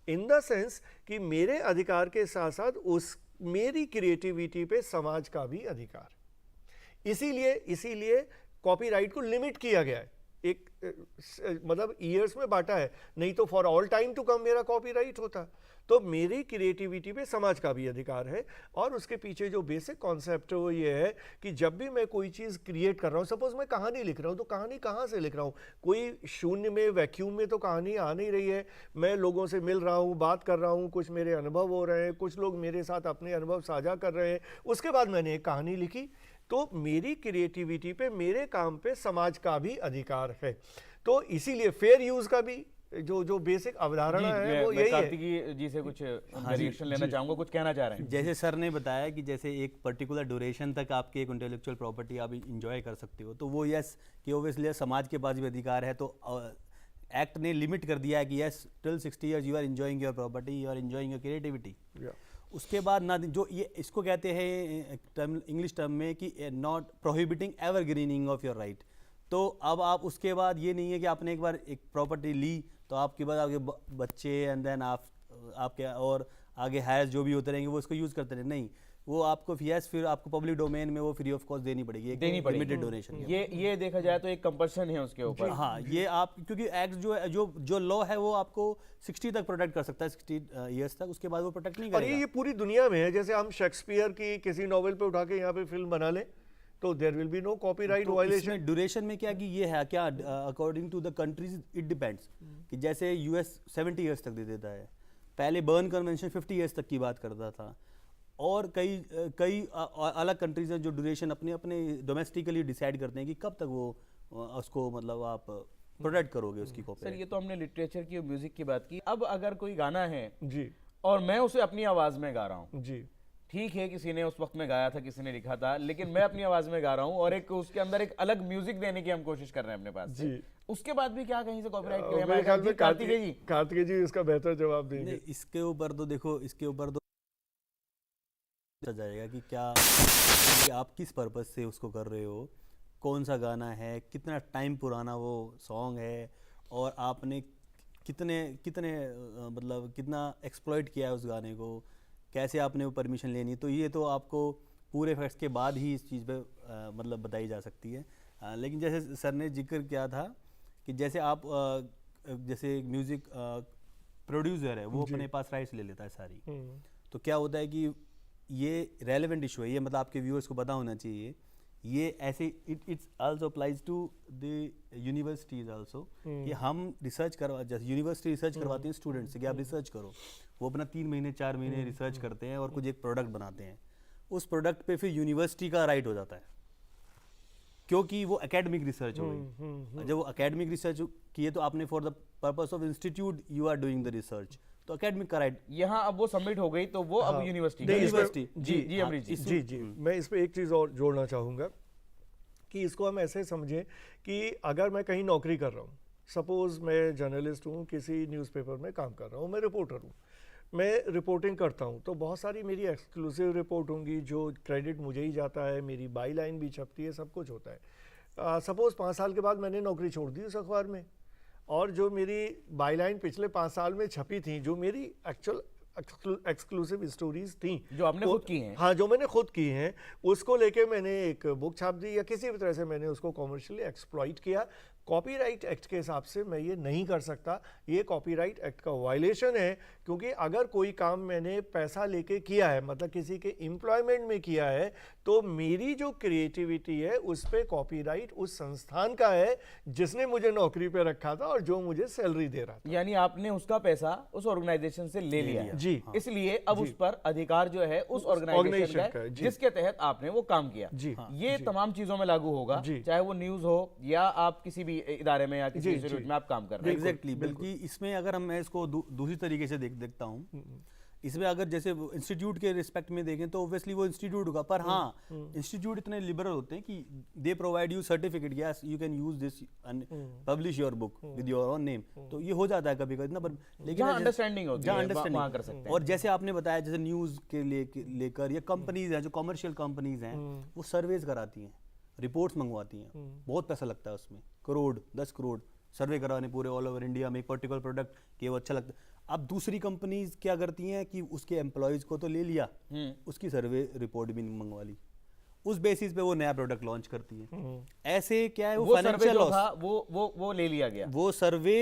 Speaker 4: इन द सेंस कि मेरे अधिकार के साथ साथ उस मेरी क्रिएटिविटी पे समाज का भी अधिकार। इसीलिए कॉपीराइट को लिमिट किया गया है, एक मतलब ईयर्स में बांटा है, नहीं तो for all time to come मेरा कॉपीराइट होता। तो मेरी क्रिएटिविटी पे समाज का भी अधिकार है। और उसके पीछे जो बेसिक कॉन्सेप्ट है वो ये है कि जब भी मैं कोई चीज़ क्रिएट कर रहा हूँ, सपोज मैं कहानी लिख रहा हूँ, तो कहानी कहाँ से लिख रहा हूँ? कोई शून्य में, वैक्यूम में तो कहानी आ नहीं रही है। मैं लोगों से मिल रहा हूँ, बात कर रहा हूँ, कुछ मेरे अनुभव हो रहे हैं, कुछ लोग मेरे साथ अपने अनुभव साझा कर रहे हैं, उसके बाद मैंने एक कहानी लिखी। तो मेरी क्रिएटिविटी पे, मेरे काम पे समाज का भी अधिकार है। तो इसीलिए फेयर यूज का भी जो बेसिक अवधारणा है वो यही है।
Speaker 2: कार्तिकी जी से कुछ रिएक्शन लेना चाहूंगा, कुछ कहना चाह रहे हैं?
Speaker 5: जैसे सर ने बताया कि जैसे एक पर्टिकुलर ड्यूरेशन तक आपकी एक इंटेलेक्चुअल प्रॉपर्टी आप इंजॉय कर सकते हो, तो वो यस कि ओब्वियसली समाज के पास भी अधिकार है। तो एक्ट ने लिमिट कर दिया है कि yes till 60 years you are enjoying your property, you are enjoying your creativity. उसके बाद ना जो ये इसको कहते हैं टर्म, इंग्लिश टर्म में कि not prohibiting evergreening of your right. तो अब आप उसके बाद ये नहीं है कि आपने एक बार एक प्रॉपर्टी ली तो आपके बाद आपके बच्चे एंड देन आपके और आगे हायर जो भी होते रहेंगे वो इसको यूज़ करते रहे, नहीं, वो आपको यस फिर आपको पब्लिक डोमेन में वो फ्री ऑफ कॉस्ट देनी पड़ेगी, लिमिटेड डोनेशन।
Speaker 2: ये देखा जाए तो एक कंपल्शन है उसके ऊपर।
Speaker 5: हाँ, ये आप क्योंकि एक्ट जो लॉ है वो आपको 60 तक प्रोटेक्ट कर सकता है, 60 इयर्स तक, उसके बाद वो प्रोटेक्ट नहीं करेगा।
Speaker 4: और ये पूरी दुनिया में है। जैसे हम शेक्सपियर की किसी नॉवेल पे उठा के यहाँ पे फिल्म बना लें तो there will be no copyright violation.
Speaker 5: Duration में क्या कि ये है क्या, according to the countries it depends, कि जैसे यूएस 70 इयर्स तक दे देता है, पहले बर्न कन्वेंशन 50 इयर्स तक की बात करता था, और कई अलग कंट्रीज हैं जो ड्यूरेशन अपने डोमेस्टिकली डिसाइड करते हैं कि कब तक वो उसको मतलब आप प्रोटेक्ट करोगे उसकी कॉपी।
Speaker 2: सर ये तो हमने लिटरेचर की और म्यूजिक की बात की। अब अगर कोई गाना है
Speaker 4: जी
Speaker 2: और मैं उसे अपनी आवाज में गा रहा हूँ
Speaker 4: जी,
Speaker 2: ठीक है, किसी ने उस वक्त में गाया था, किसी ने लिखा था, लेकिन मैं अपनी आवाज में गा रहा हूँ और एक उसके अंदर एक अलग म्यूजिक देने की हम कोशिश कर रहे हैं अपने पास से।
Speaker 4: जी।
Speaker 2: उसके बाद भी क्या कहीं से कॉपीराइट क्लेम
Speaker 4: मेरे
Speaker 2: आएगा?
Speaker 4: ख्याल में
Speaker 2: जी,
Speaker 4: कार्तिकेय जी इसका बेहतर जवाब देंगे।
Speaker 5: नहीं, इसके ऊपर तो देखो, इसके ऊपर तो जाएगा कि क्या कि आप किस पर्पज से उसको कर रहे हो, कौन सा गाना है, कितना टाइम पुराना वो सॉन्ग है, और आपने कितने कितने मतलब कितना एक्सप्लॉइट किया है उस गाने को, कैसे आपने वो परमिशन लेनी, तो ये तो आपको पूरे फैक्ट्स के बाद ही इस चीज़ पे मतलब बताई जा सकती है। लेकिन जैसे सर ने जिक्र किया था कि जैसे आप जैसे एक म्यूज़िक प्रोड्यूसर है, वो अपने पास राइट्स ले लेता है सारी, तो क्या होता है कि ये रेलेवेंट इशू है, ये मतलब आपके व्यूअर्स को पता होना चाहिए। ये ऐसे it's also applies to the universities also, कि हम रिसर्च करवा, जैसे यूनिवर्सिटी रिसर्च करवाती है स्टूडेंट्स से कि आप रिसर्च करो, वो अपना 3 महीने 4 महीने रिसर्च करते हैं और कुछ एक प्रोडक्ट बनाते हैं, उस प्रोडक्ट पे फिर यूनिवर्सिटी का राइट हो जाता है, क्योंकि वो एकेडमिक रिसर्च हो गई। जब वो एकेडमिक रिसर्च की है तो आपने for the purpose of institute you are doing the research, तो एकेडमिक का राइट
Speaker 2: यहाँ अब वो सबमिट हो गई, तो वो अब यूनिवर्सिटी
Speaker 4: नहीं,
Speaker 5: यूनिवर्सिटी
Speaker 2: जी अमरीश जी।
Speaker 4: जी जी, मैं इस पे एक चीज़ और जोड़ना चाहूँगा कि इसको हम ऐसे समझें कि अगर मैं कहीं नौकरी कर रहा हूँ, सपोज़ मैं जर्नलिस्ट हूँ, किसी न्यूज़पेपर में काम कर रहा हूँ, मैं रिपोर्टर हूँ, मैं रिपोर्टिंग करता हूँ, तो बहुत सारी मेरी एक्सक्लूसिव रिपोर्ट होंगी, जो क्रेडिट मुझे ही जाता है, मेरी बाई लाइन भी छपती है, सब कुछ होता है। सपोज़ 5 साल के बाद मैंने नौकरी छोड़ दी उस अखबार में, और जो मेरी बाई लाइन पिछले 5 साल में छपी थी, जो मेरी एक्चुअल एक्सक्लूसिव स्टोरीज थी,
Speaker 2: जो आपने खुद की हैं,
Speaker 4: हाँ, जो मैंने खुद की हैं, उसको लेके मैंने एक बुक छाप दी या किसी भी तरह से मैंने उसको कॉमर्शियली एक्सप्लॉइट किया, कॉपीराइट एक्ट के हिसाब से मैं ये नहीं कर सकता। ये कॉपीराइट एक्ट का वायलेशन है, क्योंकि अगर कोई काम मैंने पैसा लेके किया है, मतलब किसी के एम्प्लॉयमेंट में किया है, तो मेरी जो क्रिएटिविटी है उस पे कॉपीराइट उस संस्थान का है जिसने मुझे नौकरी पे रखा था और जो मुझे सैलरी दे रहा था।
Speaker 2: यानी आपने उसका पैसा उस ऑर्गेनाइजेशन से ले लिया है।
Speaker 4: जी,
Speaker 2: इसलिए अब उस पर अधिकार जो है उस ऑर्गेनाइजेशन का है, जिसके तहत आपने वो काम किया।
Speaker 4: जी,
Speaker 2: ये तमाम चीजों में लागू होगा, चाहे वो न्यूज हो या आप किसी भी इदारे में या किसी इंस्टीट्यूट में आप काम कर रहे हैं।
Speaker 5: एग्जैक्टली, बल्कि इसमें अगर हम मैं इसको दूसरी तरीके से देखता हूँ, इसमें अगर जैसे इंस्टीट्यूट के रिस्पेक्ट में देखें तो ऑब्वियसली वो इंस्टीट्यूट होगा, पर हाँ, इंस्टीट्यूट इतने लिबरल होते हैं कि they provide you certificate, yes you can use this and publish your book with your own name, तो ये हो जाता है कभी कभी ना, पर लेकिन
Speaker 2: अंडरस्टैंडिंग होती है वहाँ कर सकते हैं।
Speaker 5: और जैसे आपने बताया, जैसे न्यूज़ के लेकर या कंपनीज हैं, जो कमर्शियल कंपनीज हैं, वो सर्वेज कराती हैं, रिपोर्ट्स मंगवाती हैं, बहुत पैसा लगता है उसमें, करोड़ 10 करोड़ सर्वे करवाने पूरे ऑल ओवर इंडिया में एक पर्टिकुलर प्रोडक्ट कि वो अच्छा लगता है। अब दूसरी कंपनीज क्या करती हैं कि उसके एम्प्लॉयज को तो ले लिया, उसकी सर्वे रिपोर्ट भी मंगवा ली, उस बेसिस पे वो नया प्रोडक्ट लॉन्च करती है। ऐसे क्या है, वो फाइनेंशियल लॉस
Speaker 2: था, वो ले लिया गया।
Speaker 5: वो सर्वे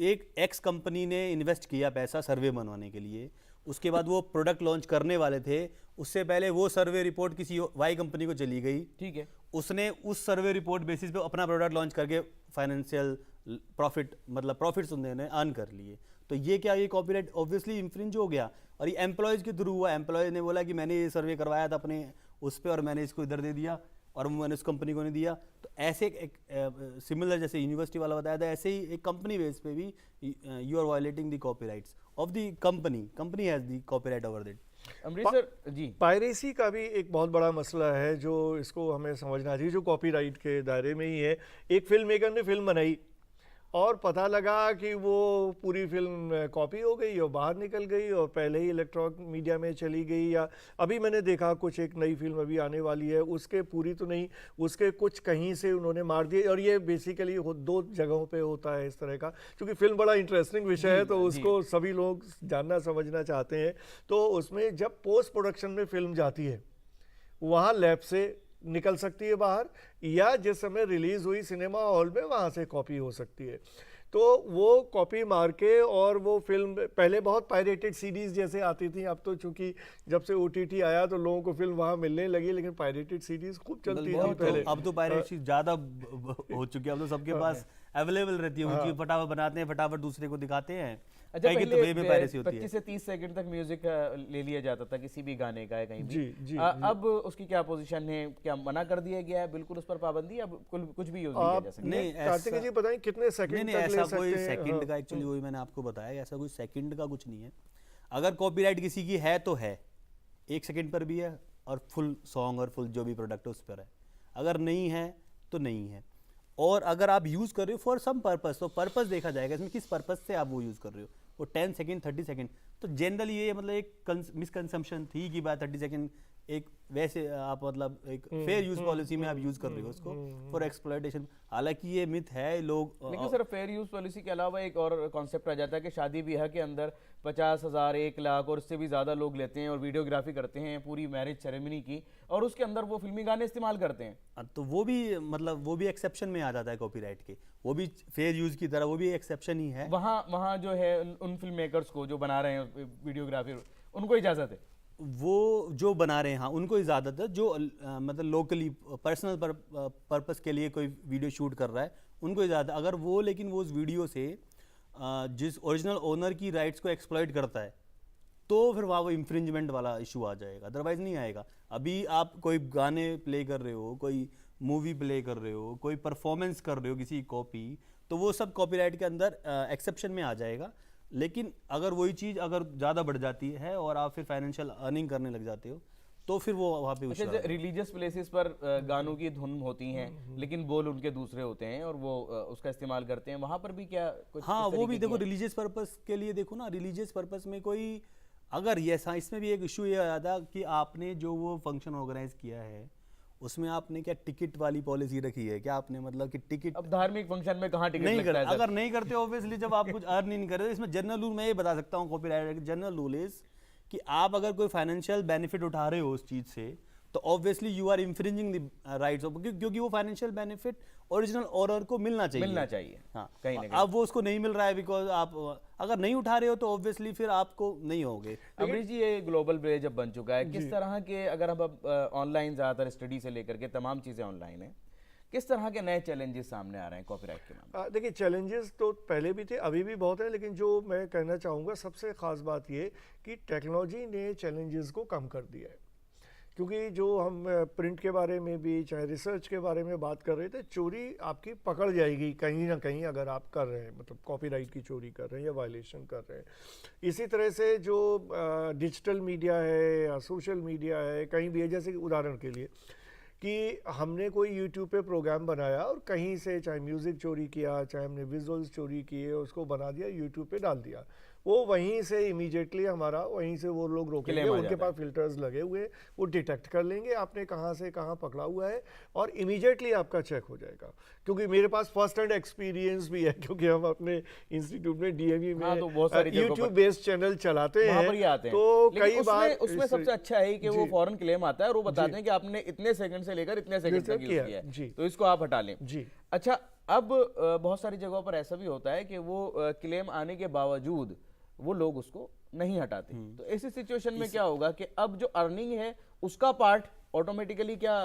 Speaker 5: एक एक्स कंपनी ने इन्वेस्ट किया पैसा सर्वे बनवाने के लिए, उसके बाद वो प्रोडक्ट लॉन्च करने वाले थे, उससे पहले वो सर्वे रिपोर्ट किसी वाई कंपनी को चली गई,
Speaker 2: ठीक है,
Speaker 5: उसने उस सर्वे रिपोर्ट बेसिस पे अपना प्रोडक्ट लॉन्च करके फाइनेंशियल प्रॉफिट, मतलब प्रॉफिट्स उन्होंने अर्न कर लिए। तो ये क्या, ये कॉपीराइट ऑब्वियसली इंफ्रिंज हो गया, और ये एम्प्लॉयज़ के थ्रू हुआ। एम्प्लॉय ने बोला कि मैंने ये सर्वे करवाया था अपने उस पर और मैंने इसको इधर दे दिया और मैंने उस कंपनी को नहीं दिया। तो ऐसे एक सिमिलर जैसे यूनिवर्सिटी वाला बताया था, ऐसे ही एक कंपनी बेस पे भी you are violating the copyrights of the company has the copyright over that.
Speaker 2: Amrish sir ji,
Speaker 4: piracy का भी एक बहुत बड़ा मसला है जो इसको हमें समझना चाहिए, जो कॉपीराइट के दायरे में ही है। एक फिल्म मेकर ने फिल्म बनाई और पता लगा कि वो पूरी फिल्म कॉपी हो गई और बाहर निकल गई और पहले ही इलेक्ट्रॉनिक मीडिया में चली गई, या अभी मैंने देखा कुछ एक नई फिल्म अभी आने वाली है, उसके पूरी तो नहीं, उसके कुछ कहीं से उन्होंने मार दिए। और ये बेसिकली 2 जगहों पे होता है इस तरह का, क्योंकि फिल्म बड़ा इंटरेस्टिंग विषय है तो उसको सभी लोग जानना समझना चाहते हैं। तो उसमें जब पोस्ट प्रोडक्शन में फिल्म जाती है, वहाँ लैब से निकल सकती है बाहर, या जिस समय रिलीज हुई सिनेमा हॉल में वहाँ से कॉपी हो सकती है। तो वो कॉपी मार के, और वो फिल्म पहले बहुत पायरेटेड सीडीज जैसे आती थी, अब तो चूंकि जब से OTT आया तो लोगों को फिल्म वहाँ मिलने लगी, लेकिन पायरेटेड सीडीज खूब चलती थी पहले।
Speaker 5: अब तो पायरेसी ज़्यादा हो चुकी है, अब तो सबके पास अवेलेबल रहती है, उनकी फटाफट बनाते हैं, फटाफट दूसरे को दिखाते हैं।
Speaker 2: अच्छा,
Speaker 5: कहीं
Speaker 2: पहले
Speaker 5: तो वे में पायरेसी होती है।
Speaker 2: 25 से 30 सेकंड तक म्यूजिक ले लिया जाता था किसी भी गाने का, कहीं भी।
Speaker 4: जी,
Speaker 2: अब उसकी क्या पोजीशन है, क्या मना कर दिया गया है, बिल्कुल उस पर पाबंदी, अब कुछ भी यूज नहीं किया जा सकता?
Speaker 5: नहीं,
Speaker 4: कार्तिक जी बताएं कितने सेकंड
Speaker 5: नहीं,
Speaker 4: तक ले
Speaker 5: ऐसा
Speaker 4: सकते
Speaker 5: कोई
Speaker 4: हैं?
Speaker 5: सेकंड का एक्चुअली वही मैंने आपको बताया, ऐसा कोई सेकंड का कुछ नहीं है। अगर कॉपीराइट किसी की है तो है, 1 सेकंड पर भी है और फुल सॉन्ग और फुल जो भी प्रोडक्ट है उस पर है। अगर नहीं है तो नहीं है। और अगर आप यूज़ कर रहे हो फॉर सम पर्पस, तो पर्पस देखा जाएगा इसमें किस पर्पस से आप वो यूज़ कर रहे हो। वो 10 सेकंड 30 सेकंड, तो जनरली ये मतलब एक मिसकंसेप्शन थी कि बात 30 सेकंड एक वैसे आप मतलब एक फेयर यूज पॉलिसी में आप यूज कर रहे हो उसको फॉर एक्सप्लॉयटेशन। हालांकि ये मिथ है लोग।
Speaker 2: लेकिन सर फेयर यूज पॉलिसी के अलावा एक और कॉन्सेप्ट आ जाता है कि शादी ब्याह के अंदर 50,000 1 लाख और उससे भी ज़्यादा लोग लेते हैं और वीडियोग्राफी करते हैं पूरी मैरिज सेरेमनी की, और उसके अंदर वो फिल्मी गाने इस्तेमाल करते हैं।
Speaker 5: तो वो भी मतलब वो भी एक्सेप्शन में आ जाता है कॉपीराइट के, वो भी फेयर यूज की तरह वो भी एक्सेप्शन ही है।
Speaker 2: वहाँ जो है उन फिल्म मेकर्स को जो बना रहे हैं वीडियोग्राफी, उनको इजाज़त है,
Speaker 5: वो जो बना रहे हैं हाँ उनको इजाज़त है। जो मतलब लोकली पर्सनल पर्पस के लिए कोई वीडियो शूट कर रहा है उनको इजाज़त है। अगर वो लेकिन वो उस वीडियो से जिस ओरिजिनल ओनर की राइट्स को एक्सप्लॉइट करता है तो फिर वहाँ वो इंफ्रिंजमेंट वाला इशू आ जाएगा, अदरवाइज नहीं आएगा। अभी आप कोई गाने प्ले कर रहे हो, कोई मूवी प्ले कर रहे हो, कोई परफॉर्मेंस कर रहे हो किसी कॉपी, तो वो सब कॉपीराइट के अंदर एक्सेप्शन में आ जाएगा। लेकिन अगर वही चीज़ अगर ज़्यादा बढ़ जाती है और आप फिर फाइनेंशियल अर्निंग करने लग जाते हो तो फिर वो वहाँ पे
Speaker 2: अच्छा, रिलीजियस प्लेसेस पर गानों की धुन होती हैं लेकिन बोल उनके दूसरे होते हैं और वो उसका इस्तेमाल करते हैं, वहाँ पर भी क्या कुछ
Speaker 5: हाँ
Speaker 2: इस
Speaker 5: वो भी
Speaker 2: तरीके
Speaker 5: देखो
Speaker 2: की है?
Speaker 5: रिलीजियस पर्पस के लिए देखो ना, रिलीजियस पर्पस में कोई अगर ये इसमें भी एक इशू ये आया था कि आपने जो वो फंक्शन ऑर्गेनाइज किया है उसमें आपने क्या टिकट वाली पॉलिसी रखी है क्या? आपने मतलब कि टिकट
Speaker 2: अब धार्मिक फंक्शन में कहाँ टिकट
Speaker 5: नहीं
Speaker 2: लगता
Speaker 5: कर,
Speaker 2: है सर?
Speaker 5: अगर नहीं करते ऑब्वियसली जब आप कुछ अर्न नहीं कर रहे, इसमें जनरल रूल मैं ये बता सकता हूँ कॉपीराइट जनरल रूल इज कि आप अगर कोई फाइनेंशियल बेनिफिट उठा रहे हो उस चीज़ से तो obviously you are infringing the rights of, क्योंकि वो फाइनेंशियल बेनिफिट ओरिजिनल ओनर को मिलना चाहिए।
Speaker 2: हाँ, कहीं ना कहीं।
Speaker 5: अब वो उसको नहीं मिल रहा है बिकॉज आप अगर नहीं उठा रहे हो तो ऑब्वियसली फिर आपको नहीं होगे।
Speaker 2: अमरीश जी, ये ग्लोबल विलेज अब बन चुका है, किस तरह के अगर हम अब ऑनलाइन ज़्यादातर स्टडी से लेकर के तमाम चीज़ें ऑनलाइन है, किस तरह के नए चैलेंजेस सामने आ रहे हैं कॉपीराइट के मामले?
Speaker 4: देखिए चैलेंजेस तो पहले भी थे, अभी भी बहुत है, लेकिन जो मैं कहना चाहूँगा सबसे ख़ास बात ये कि टेक्नोलॉजी ने चैलेंजेस को कम कर दिया है। क्योंकि जो हम प्रिंट के बारे में भी चाहे रिसर्च के बारे में बात कर रहे थे, चोरी आपकी पकड़ जाएगी कहीं ना कहीं अगर आप कर रहे हैं, मतलब कॉपीराइट की चोरी कर रहे हैं या वायलेशन कर रहे हैं। इसी तरह से जो डिजिटल मीडिया है या सोशल मीडिया है कहीं भी है, जैसे उदाहरण के लिए कि हमने कोई यूट्यूब पे प्रोग्राम बनाया और कहीं से चाहे म्यूज़िक चोरी किया, चाहे हमने विजुअल्स चोरी किए, उसको बना दिया यूट्यूब पे डाल दिया, वो वहीं से इमीडिएटली हमारा वहीं से वो लोग रोकेंगे, उनके पास फिल्टर्स लगे हुए, वो डिटेक्ट कर लेंगे आपने कहाँ से कहाँ पकड़ा हुआ है और इमीडिएटली आपका चेक हो जाएगा। क्योंकि मेरे पास फर्स्ट हैंड एक्सपीरियंस भी है, क्योंकि हम अपने इंस्टीट्यूट में डीएवी में यूट्यूब बेस्ड चैनल चलाते हैं, तो कई बार
Speaker 2: उसमें सबसे अच्छा है कि वो फौरन क्लेम आता है और वो बताते हैं कि आपने इतने सेकंड से लेकर इतने सेकंड तक यूज किया है, तो इसको आप हटा लें जी। अच्छा, अब बहुत सारी जगहों पर ऐसा भी होता है कि वो क्लेम आने के बावजूद वो लोग उसको नहीं हटाते, तो ऐसी सिचुएशन में क्या होगा कि अब जो अर्निंग है उसका पार्ट ऑटोमेटिकली क्या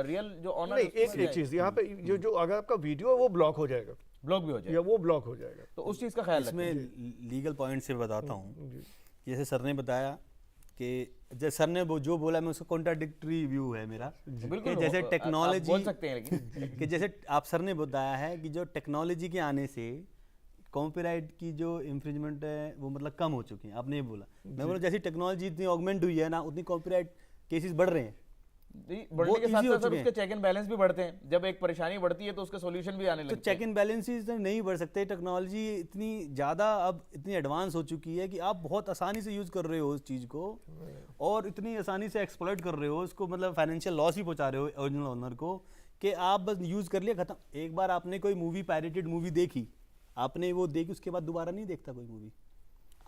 Speaker 2: रियल जो ऑनर
Speaker 4: एक चीज यहाँ पे जो अगर आपका वीडियो है वो ब्लॉक हो जाएगा,
Speaker 2: ब्लॉक भी हो जाएगा
Speaker 4: या वो ब्लॉक हो जाएगा,
Speaker 2: तो उस चीज का ख्याल
Speaker 5: इसमें लीगल पॉइंट से बताता हूँ। जैसे सर ने बताया कि जैसे सर ने जो बोला मैं उसका कॉन्ट्राडिक्टरी व्यू है मेरा, कि जैसे टेक्नोलॉजी
Speaker 2: बोल सकते हैं लेकिन
Speaker 5: कि जैसे आप सर ने बताया है कि जो टेक्नोलॉजी के आने से कॉपीराइट की जो इंफ्रिंजमेंट है वो मतलब कम हो चुकी है, आपने ये बोला। मैं बोला जैसी टेक्नोलॉजी इतनी ऑगमेंट हुई है ना उतनी कॉपीराइट केसेस बढ़ रहे हैं,
Speaker 2: बढ़ने के साथ साथ उसके चेक एंड बैलेंस भी बढ़ते हैं। जब एक परेशानी बढ़ती है तो उसका सॉल्यूशन भी आने लगता है।
Speaker 5: तो चेक एंड बैलेंसेस नहीं बढ़ सकते, टेक्नोलॉजी इतनी ज़्यादा अब इतनी एडवांस हो चुकी है कि आप बहुत आसानी से यूज़ कर रहे हो उस चीज़ को और इतनी आसानी से एक्सप्लॉइट कर रहे हो उसको, मतलब फाइनेंशियल लॉस ही पहुँचा रहे हो ओरिजिनल ओनर को, कि आप बस यूज़ कर लिया खत्म। एक बार आपने कोई मूवी पायरेटेड मूवी देखी, आपने वो देखी उसके बाद दोबारा नहीं देखता कोई मूवी।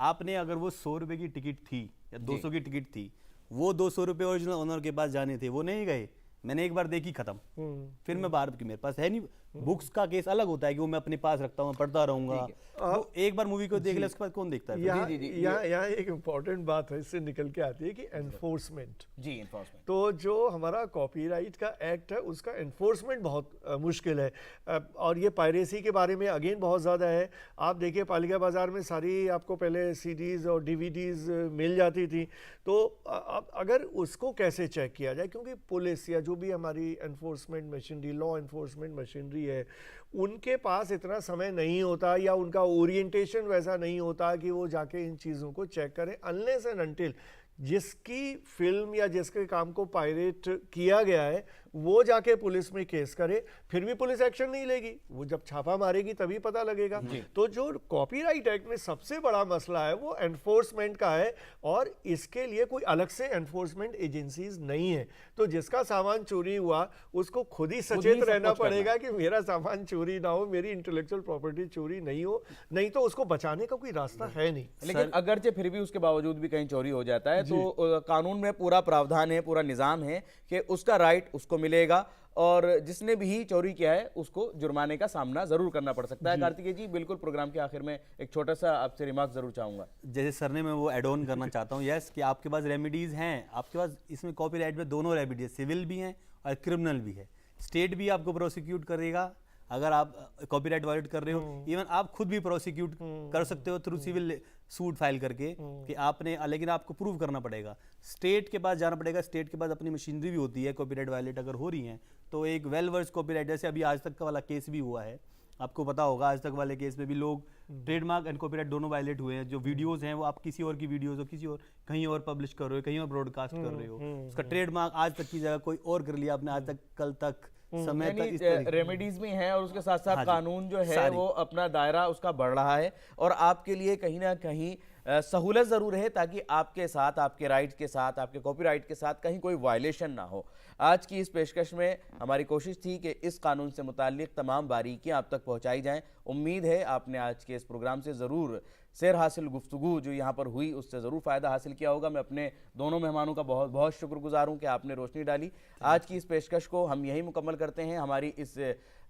Speaker 5: आपने अगर वो 100 रुपये की टिकट थी या 200 की टिकट थी, वो 200 रुपये ओरिजिनल ओनर के पास जाने थे, वो नहीं गए, मैंने एक बार देखी खत्म, फिर मैं बार की मेरे पास है नहीं। बुक्स का केस अलग होता है कि वो मैं अपने पास रखता हूँ, पढ़ता रहूंगा, वो एक बार मूवी को देख ले उसके बाद कौन देखता है।
Speaker 4: यहाँ एक इम्पॉर्टेंट बात है इससे निकल के आती है कि एनफोर्समेंट।
Speaker 2: जी, एनफोर्समेंट।
Speaker 4: तो जो हमारा कॉपीराइट का एक्ट है उसका एनफोर्समेंट बहुत मुश्किल है, और ये पायरेसी के बारे में अगेन बहुत ज़्यादा है। आप देखिए पालिका बाज़ार में सारी आपको पहले सीडीज़ और डीवीडीज़ मिल जाती थी, तो अब अगर उसको कैसे चेक किया जाए, क्योंकि पुलिस या जो भी हमारी enforcement machinery, law enforcement machinery है, उनके पास इतना समय नहीं होता या उनका ओरिएंटेशन वैसा नहीं होता कि वो जाके इन चीज़ों को चेक करें, अनलेस एंड अनटिल जिसकी फिल्म या जिसके काम को पायरेट किया गया है वो जाके पुलिस में केस करे, फिर भी पुलिस एक्शन नहीं लेगी, वो जब छापा मारेगी तभी पता लगेगा। तो जो कॉपीराइट एक्ट में सबसे बड़ा मसला है वो एनफोर्समेंट का है, और इसके लिए कोई अलग से एनफोर्समेंट एजेंसीज नहीं है। तो जिसका सामान चोरी हुआ उसको खुद ही सचेत रहना पड़ेगा कि मेरा सामान चोरी ना हो, मेरी इंटेलेक्चुअल प्रॉपर्टी चोरी नहीं हो, नहीं तो उसको बचाने का कोई रास्ता है नहीं।
Speaker 2: लेकिन अगरचे फिर भी उसके बावजूद भी कहीं चोरी हो जाता है तो कानून में पूरा प्रावधान है, पूरा निजाम है कि उसका राइट उसको मिलेगा, और जिसने भी चोरी किया है उसको जुर्माने का सामना जरूर करना पड़ सकता है। कार्तिकेय जी, बिल्कुल प्रोग्राम के आखिर में एक छोटा सा आपसे रिमार्क जरूर चाहूंगा।
Speaker 5: जैसे सर ने मैं वो एड ऑन करना चाहता हूँ, यस, कि आपके पास रेमेडीज हैं, आपके पास इसमें कॉपीराइट में दोनों रेमेडीज, सिविल भी हैं और क्रिमिनल भी है। स्टेट भी आपको प्रोसिक्यूट करेगा अगर आप कॉपीराइट वायलेट कर रहे हो, इवन आप खुद भी प्रोसिक्यूट कर सकते हो थ्रू सिविल सूट फाइल करके कि आपने, लेकिन आपको प्रूव करना पड़ेगा, स्टेट के पास जाना पड़ेगा। स्टेट के पास अपनी मशीनरी भी होती है, कॉपीराइट वायलेट अगर हो रही हैं तो एक वेल वर्स कॉपीराइट, जैसे अभी आज तक का वाला केस भी हुआ है, आपको पता होगा आज तक वाले केस में भी लोग ट्रेडमार्क एंड कॉपीराइट दोनों वायलेट हुए हैं। जो वीडियोस हैं वो आप किसी और की वीडियोस हो, किसी और कहीं और पब्लिश कर रहे हो, कहीं और ब्रॉडकास्ट कर रहे हो, उसका ट्रेडमार्क आज तक की जगह कोई और कर लिया आपने, आज तक कल तक समय तक इस तरीके
Speaker 2: रेमेडीज भी हैं और उसके साथ साथ कानून जो है वो अपना दायरा उसका बढ़ रहा है, और आपके लिए कहीं ना कहीं सहूलत ज़रूर है ताकि आपके साथ, आपके राइट्स के साथ, आपके कॉपीराइट के साथ कहीं कोई वायलेशन ना हो। आज की इस पेशकश में हमारी कोशिश थी कि इस कानून से मुताल्लिक तमाम बारीकियां आप तक पहुंचाई जाएं। उम्मीद है आपने आज के इस प्रोग्राम से ज़रूर सैर हासिल, गुफ्तगू जो यहाँ पर हुई उससे ज़रूर फ़ायदा हासिल किया होगा। मैं अपने दोनों मेहमानों का बहुत बहुत शुक्रगुजार हूँ कि आपने रोशनी डाली। आज की इस पेशकश को हम यही मुकम्मल करते हैं। हमारी इस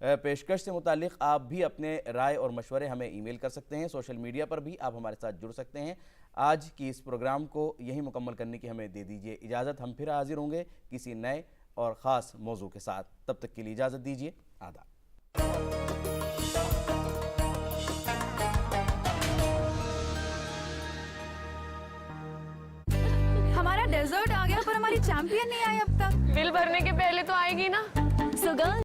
Speaker 2: पेशकश से मुताल्लिक आप भी अपने राय और मशवरे हमें ईमेल कर सकते हैं, सोशल मीडिया पर भी आप हमारे साथ जुड़ सकते हैं। आज की इस प्रोग्राम को यही मुकम्मल करने की हमें दे दीजिए इजाज़त। हम फिर हाजिर होंगे किसी नए और ख़ास मौजू के साथ, तब तक के लिए इजाज़त दीजिए। आदाब।
Speaker 1: हमारा डेजर्ट आ गया पर हमारी चैंपियन नहीं आई अब तक।
Speaker 8: बिल भरने के पहले तो आएगी ना।
Speaker 1: So girls